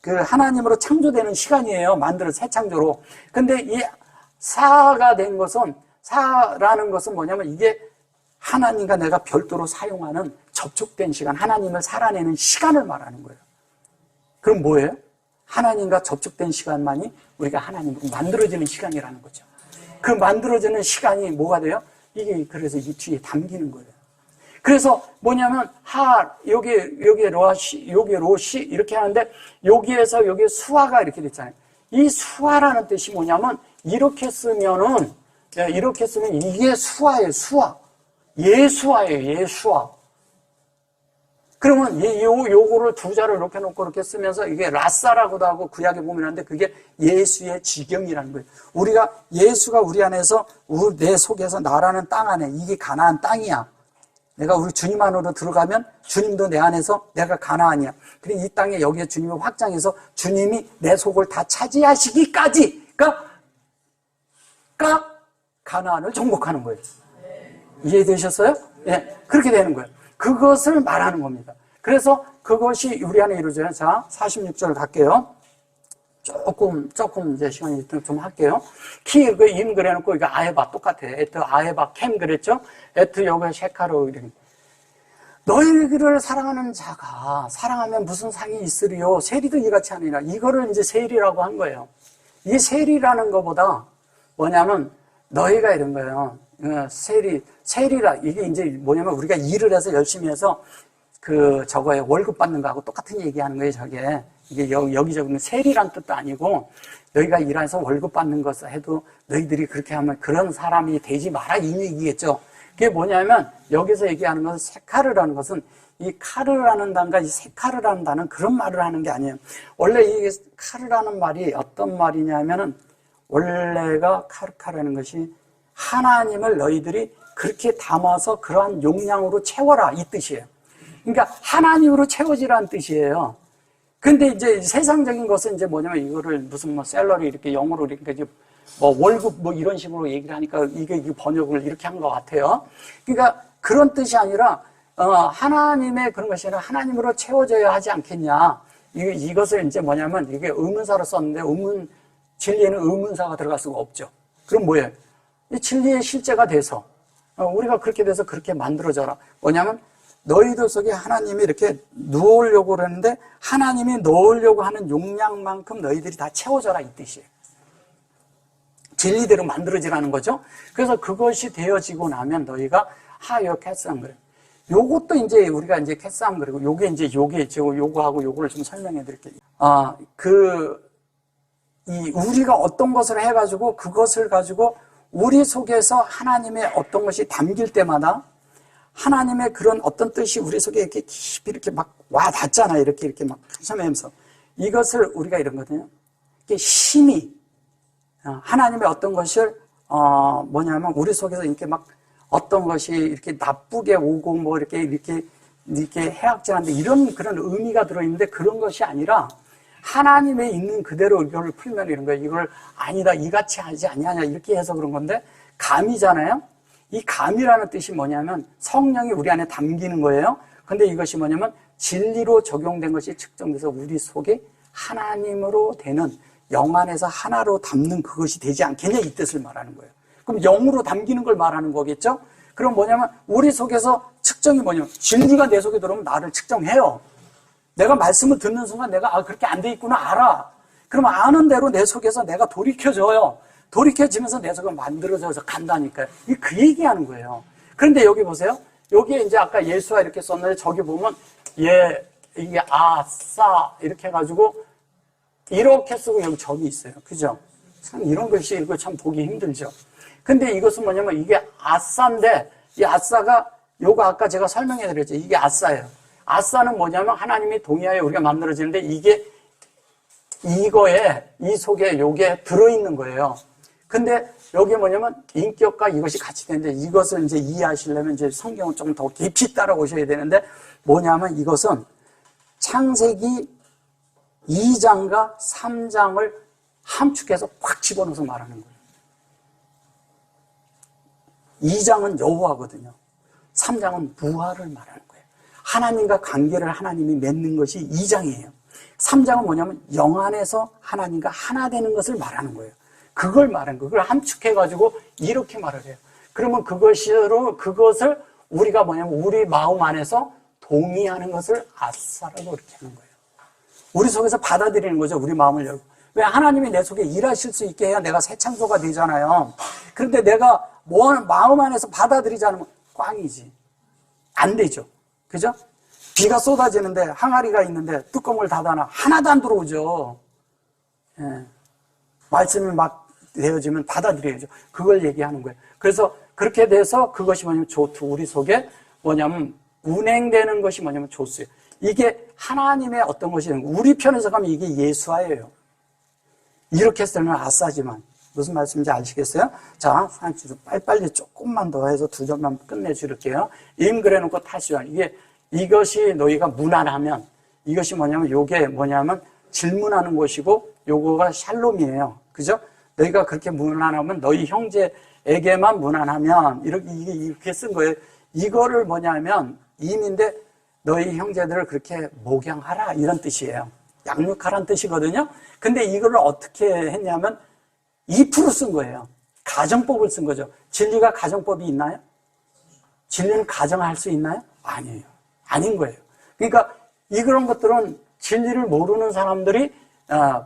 그 하나님으로 창조되는 시간이에요. 새 창조로. 근데 이 사가 된 것은 사라는 것은 뭐냐면 이게 하나님과 내가 별도로 사용하는 접촉된 시간, 하나님을 살아내는 시간을 말하는 거예요. 그럼 뭐예요? 하나님과 접촉된 시간만이 우리가 하나님으로 만들어지는 시간이라는 거죠. 그 만들어지는 시간이 뭐가 돼요? 이게 그래서 이 뒤에 담기는 거예요. 그래서 뭐냐면 여기 로시 이렇게 하는데 여기에서 여기 수화가 이렇게 됐잖아요. 이 수화라는 뜻이 뭐냐면 이렇게 쓰면 이게 수화예요. 수화. 예수화예요. 예수화. 그러면 요거를 두 자를 이렇게 놓고 이렇게 쓰면서 이게 라사라고도 하고 구약에 보면 하는데 그게 예수의 지경이라는 거예요. 우리가 예수가 우리 안에서 내 속에서 나라는 땅 안에 이게 가나안 땅이야. 내가 우리 주님 안으로 들어가면 주님도 내 안에서 내가 가나안이야. 그리고 이 땅에 여기에 주님을 확장해서 주님이 내 속을 다 차지하시기까지가 가나안을 정복하는 거예요. 이해되셨어요? 예, 그렇게 되는 거예요. 그것을 말하는 겁니다. 그래서 그것이 우리 안에 이루어져요. 자, 46절 갈게요. 조금 이제 시간이 좀 할게요. 임 그래놓고 이거 아헤바 똑같아. 에트 아헤바 캠 그랬죠? 에트 여기 셰카로 이렇게. 너희를 사랑하는 자가 사랑하면 무슨 상이 있으리요? 세리도 이같이 하느니라. 이거를 이제 세리라고 한 거예요. 이 세리라는 것보다 뭐냐면 너희가 이런 거예요. 세리라 이게 이제 뭐냐면 우리가 일을 해서 열심히 해서 저거에 월급 받는 거하고 똑같은 얘기하는 거예요. 저게 이게 여기저기 세리란 뜻도 아니고 너희가 일해서 월급 받는 것을 해도 너희들이 그렇게 하면 그런 사람이 되지 마라 이 얘기겠죠. 그게 뭐냐면 여기서 얘기하는 것은 세카르라는 것은 이 카르라는 단과 이 세카르라는 단은 그런 말을 하는 게 아니에요. 원래 이 카르라는 말이 어떤 말이냐면은 원래가 카르카라는 것이 하나님을 너희들이 그렇게 담아서 그러한 용량으로 채워라 이 뜻이에요. 그러니까 하나님으로 채워지라는 뜻이에요. 근데 이제 세상적인 것은 이제 뭐냐면 이거를 무슨 샐러리 이렇게 영어로 이렇게 월급 이런 식으로 얘기를 하니까 이게 번역을 이렇게 한 것 같아요. 그러니까 그런 뜻이 아니라 하나님의 그런 것이 아니라 하나님으로 채워져야 하지 않겠냐. 이것을 이제 뭐냐면 이게 의문사로 썼는데 진리에는 의문사가 들어갈 수가 없죠. 그럼 뭐예요? 이 진리의 실제가 돼서 우리가 그렇게 돼서 그렇게 만들어져라. 뭐냐면 너희들 속에 하나님이 이렇게 누우려고 그러는데 하나님이 넣으려고 하는 용량만큼 너희들이 다 채워져라 이 뜻이에요. 진리대로 만들어지라는 거죠. 그래서 그것이 되어지고 나면 너희가 이렇게 했으란 거예요. 요것도 이제 우리가 이제 캐싸움 그리고 요게 이제 요게 있죠. 요거하고 요거를 좀 설명해 드릴게요. 우리가 어떤 것을 해가지고 그것을 가지고 우리 속에서 하나님의 어떤 것이 담길 때마다 하나님의 그런 어떤 뜻이 우리 속에 이렇게 깊이 이렇게 막 와 닿잖아요. 이렇게 막 하면서 이것을 우리가 이런 거거든요. 이게 힘이 하나님의 어떤 것을 뭐냐면 우리 속에서 이렇게 막 어떤 것이 이렇게 나쁘게 오고 뭐 이렇게 해악질한데 이런 그런 의미가 들어있는데 그런 것이 아니라 하나님의 있는 그대로 이걸 풀면 이런 거예요. 이걸 아니다 이같이 하지 아니하냐 이렇게 해서 그런 건데 감이잖아요. 이 감이라는 뜻이 뭐냐면 성령이 우리 안에 담기는 거예요. 근데 이것이 뭐냐면 진리로 적용된 것이 측정돼서 우리 속에 하나님으로 되는 영 안에서 하나로 담는 그것이 되지 않겠냐 이 뜻을 말하는 거예요. 그럼 영으로 담기는 걸 말하는 거겠죠? 그럼 뭐냐면 우리 속에서 측정이 뭐냐면 진리가 내 속에 들어오면 나를 측정해요. 내가 말씀을 듣는 순간 내가 그렇게 안 돼 있구나 알아. 그럼 아는 대로 내 속에서 내가 돌이켜져요. 돌이켜지면서 내 속에 만들어져서 간다니까요. 그 얘기하는 거예요. 그런데 여기 보세요. 여기에 이제 아까 예수와 이렇게 썼는데 저기 보면 이게 아싸 이렇게 해가지고 이렇게 쓰고 여기 점이 있어요. 그죠? 참 이런 글씨 읽고 참 보기 힘들죠. 근데 이것은 뭐냐면 이게 아싸인데 이 아싸가 요거 아까 제가 설명해 드렸죠. 이게 아싸예요. 아싸는 뭐냐면 하나님이 동의하여 우리가 만들어지는데 이게 이거에 이 속에 요게 들어있는 거예요. 근데 여기 뭐냐면 인격과 이것이 같이 되는데 이것을 이제 이해하시려면 이제 성경을 좀 더 깊이 따라오셔야 되는데 뭐냐면 이것은 창세기 2장과 3장을 함축해서 꽉 집어넣어서 말하는 거예요. 2장은 여호와거든요. 3장은 무화를 말하는 거예요. 하나님과 관계를 하나님이 맺는 것이 2장이에요. 3장은 뭐냐면 영 안에서 하나님과 하나 되는 것을 말하는 거예요. 그걸 말하는 거예요. 그걸 함축해가지고 이렇게 말을 해요. 그러면 그것을 우리가 뭐냐면 우리 마음 안에서 동의하는 것을 아싸라고 이렇게 하는 거예요. 우리 속에서 받아들이는 거죠. 우리 마음을 열고. 왜 하나님이 내 속에 일하실 수 있게 해야 내가 새 창조가 되잖아요. 그런데 내가 마음 안에서 받아들이지 않으면 꽝이지. 안 되죠. 그죠? 비가 쏟아지는데 항아리가 있는데 뚜껑을 닫아놔. 하나도 안 들어오죠. 예. 말씀이 막 되어지면 받아들여야죠. 그걸 얘기하는 거예요. 그래서 그렇게 돼서 그것이 뭐냐면 조투. 우리 속에 뭐냐면 운행되는 것이 뭐냐면 조수예요. 이게 하나님의 어떤 것이 우리 편에서 가면 이게 예수화예요. 이렇게 했을 때는 아싸지만 무슨 말씀인지 아시겠어요? 자, 빨리빨리 조금만 더 해서 2점만 끝내줄게요. 임그래놓고 타시원. 이것이 너희가 무난하면 이것이 뭐냐면 요게 뭐냐면 질문하는 것이고 요거가 샬롬이에요. 그죠? 너희가 그렇게 무난하면 너희 형제에게만 무난하면 이렇게 쓴 거예요. 이거를 뭐냐면 임인데 너희 형제들을 그렇게 목양하라 이런 뜻이에요. 양육하라는 뜻이거든요. 근데 이걸 어떻게 했냐면 2% 쓴 거예요. 가정법을 쓴 거죠. 진리가 가정법이 있나요? 진리는 가정할 수 있나요? 아니에요. 아닌 거예요. 그러니까 이런 것들은 진리를 모르는 사람들이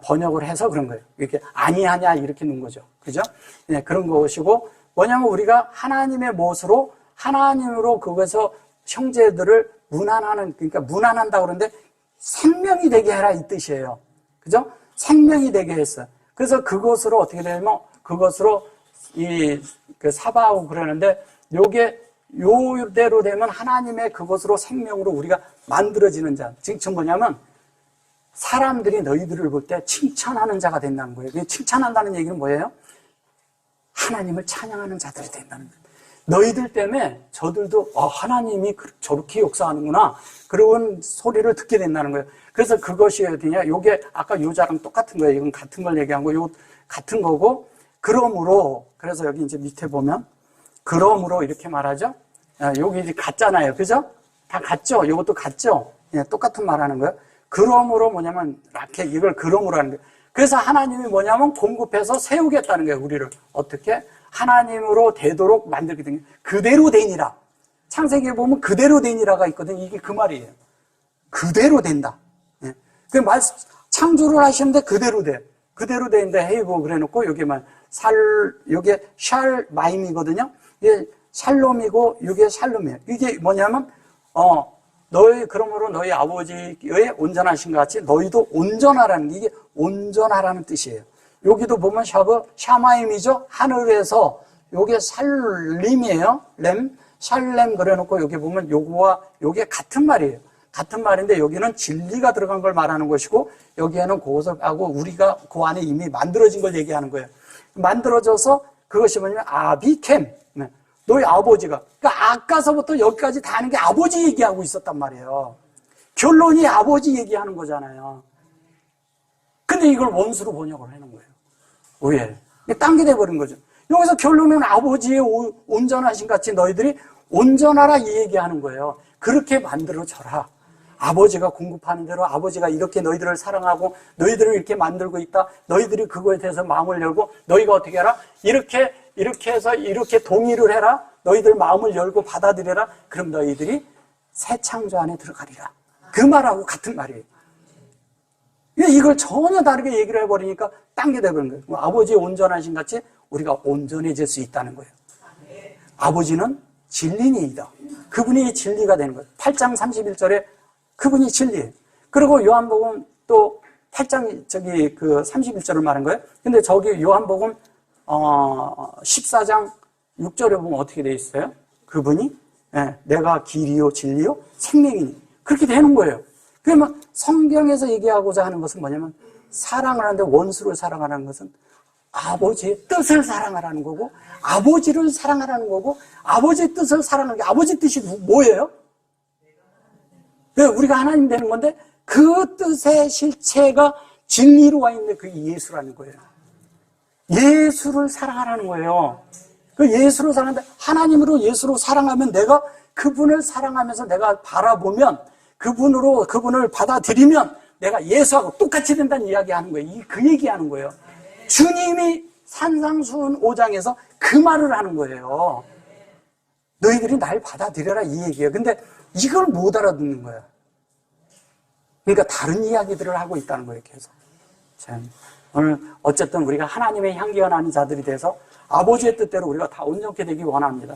번역을 해서 그런 거예요. 이렇게 아니하냐 이렇게 넣은 거죠. 그죠? 네, 그런 것이고 뭐냐면 우리가 하나님의 못으로 하나님으로 그것에서 형제들을 무난하는 그러니까 무난한다고 그러는데 생명이 되게 해라 이 뜻이에요. 그죠? 생명이 되게 했어요. 그래서 그것으로 어떻게 되냐면 그것으로 사바하고 그러는데 요게 요대로 되면 하나님의 그것으로 생명으로 우리가 만들어지는 자. 지금 뭐냐면 사람들이 너희들을 볼 때 칭찬하는 자가 된다는 거예요. 칭찬한다는 얘기는 뭐예요? 하나님을 찬양하는 자들이 된다는 거예요. 너희들 때문에 저들도 하나님이 저렇게 역사하는구나 그런 소리를 듣게 된다는 거예요. 그래서 그것이 어디냐? 요게 아까 요자랑 똑같은 거예요. 이건 같은 걸 얘기한 거, 요 같은 거고 그러므로 그래서 여기 이제 밑에 보면 그러므로 이렇게 말하죠. 여기 이제 같잖아요. 그죠? 다 같죠? 요것도 같죠? 예, 똑같은 말 하는 거예요. 그러므로 뭐냐면 라켓 이걸 그러므로 하는 거예요. 그래서 하나님이 뭐냐면 공급해서 세우겠다는 거예요. 우리를 어떻게? 하나님으로 되도록 만들거든요. 그대로 되니라. 창세기에 보면 그대로 되니라가 있거든요. 이게 그 말이에요. 그대로 된다. 예. 그 창조를 하시는데 그대로 돼. 그대로 되는데 헤이고 그래 놓고 여기만 요게 샬마임이거든요. 이게 샬롬이고 이게 샬롬이에요. 이게 뭐냐면 그러므로 너희 아버지의 온전하신 것 같이 너희도 온전하라는 게 이게 온전하라는 뜻이에요. 여기도 보면 샤마임이죠. 하늘에서 요게 살림이에요. 샬렘 그래놓고 여기 보면 요거와 요게 같은 말이에요. 같은 말인데 여기는 진리가 들어간 걸 말하는 것이고 여기에는 그것을 하고 우리가 그 안에 이미 만들어진 걸 얘기하는 거예요. 만들어져서 그것이 뭐냐면 아비캠. 너희 아버지가. 그러니까 아까서부터 여기까지 다 하는 게 아버지 얘기하고 있었단 말이에요. 결론이 아버지 얘기하는 거잖아요. 근데 이걸 원수로 번역을 하는 거예요. 왜? 딴 게 돼버린 거죠. 여기서 결론은 아버지의 온전하신 같이 너희들이 온전하라 이 얘기하는 거예요. 그렇게 만들어져라. 아버지가 공급하는 대로 아버지가 이렇게 너희들을 사랑하고 너희들을 이렇게 만들고 있다. 너희들이 그거에 대해서 마음을 열고 너희가 어떻게 해라? 이렇게 해서 이렇게 동의를 해라. 너희들 마음을 열고 받아들여라. 그럼 너희들이 새 창조 안에 들어가리라. 그 말하고 같은 말이에요. 이걸 전혀 다르게 얘기를 해버리니까 딴 게 돼버린 거예요. 아버지의 온전하신 같이 우리가 온전해질 수 있다는 거예요. 아버지는 진리니이다. 그분이 진리가 되는 거예요. 8장 31절에 그분이 진리예요. 그리고 요한복음 또 8장 31절을 말한 거예요. 근데 저기 요한복음 14장 6절에 보면 어떻게 되어 있어요? 그분이 내가 길이요 진리요 생명이니 그렇게 되는 거예요. 그러면 성경에서 얘기하고자 하는 것은 뭐냐면 사랑을 하는데 원수를 사랑하라는 것은 아버지의 뜻을 사랑하라는 거고 아버지를 사랑하라는 거고 아버지의 뜻을 사랑하는 게 아버지 뜻이 뭐예요? 우리가 하나님 되는 건데 그 뜻의 실체가 진리로 와 있는 그 예수라는 거예요. 예수를 사랑하라는 거예요. 그 예수를 사랑하는데 하나님으로 예수로 사랑하면 내가 그분을 사랑하면서 내가 바라보면 그분을 받아들이면 내가 예수하고 똑같이 된다는 이야기하는 거예요. 그 얘기하는 거예요. 주님이 산상수훈 5장에서 그 말을 하는 거예요. 너희들이 날 받아들여라 이 얘기예요. 근데 이걸 못 알아듣는 거야. 그러니까 다른 이야기들을 하고 있다는 거예요. 계속. 참, 오늘 어쨌든 우리가 하나님의 향기가 나는 자들이 돼서 아버지의 뜻대로 우리가 다 온전케 되기 원합니다.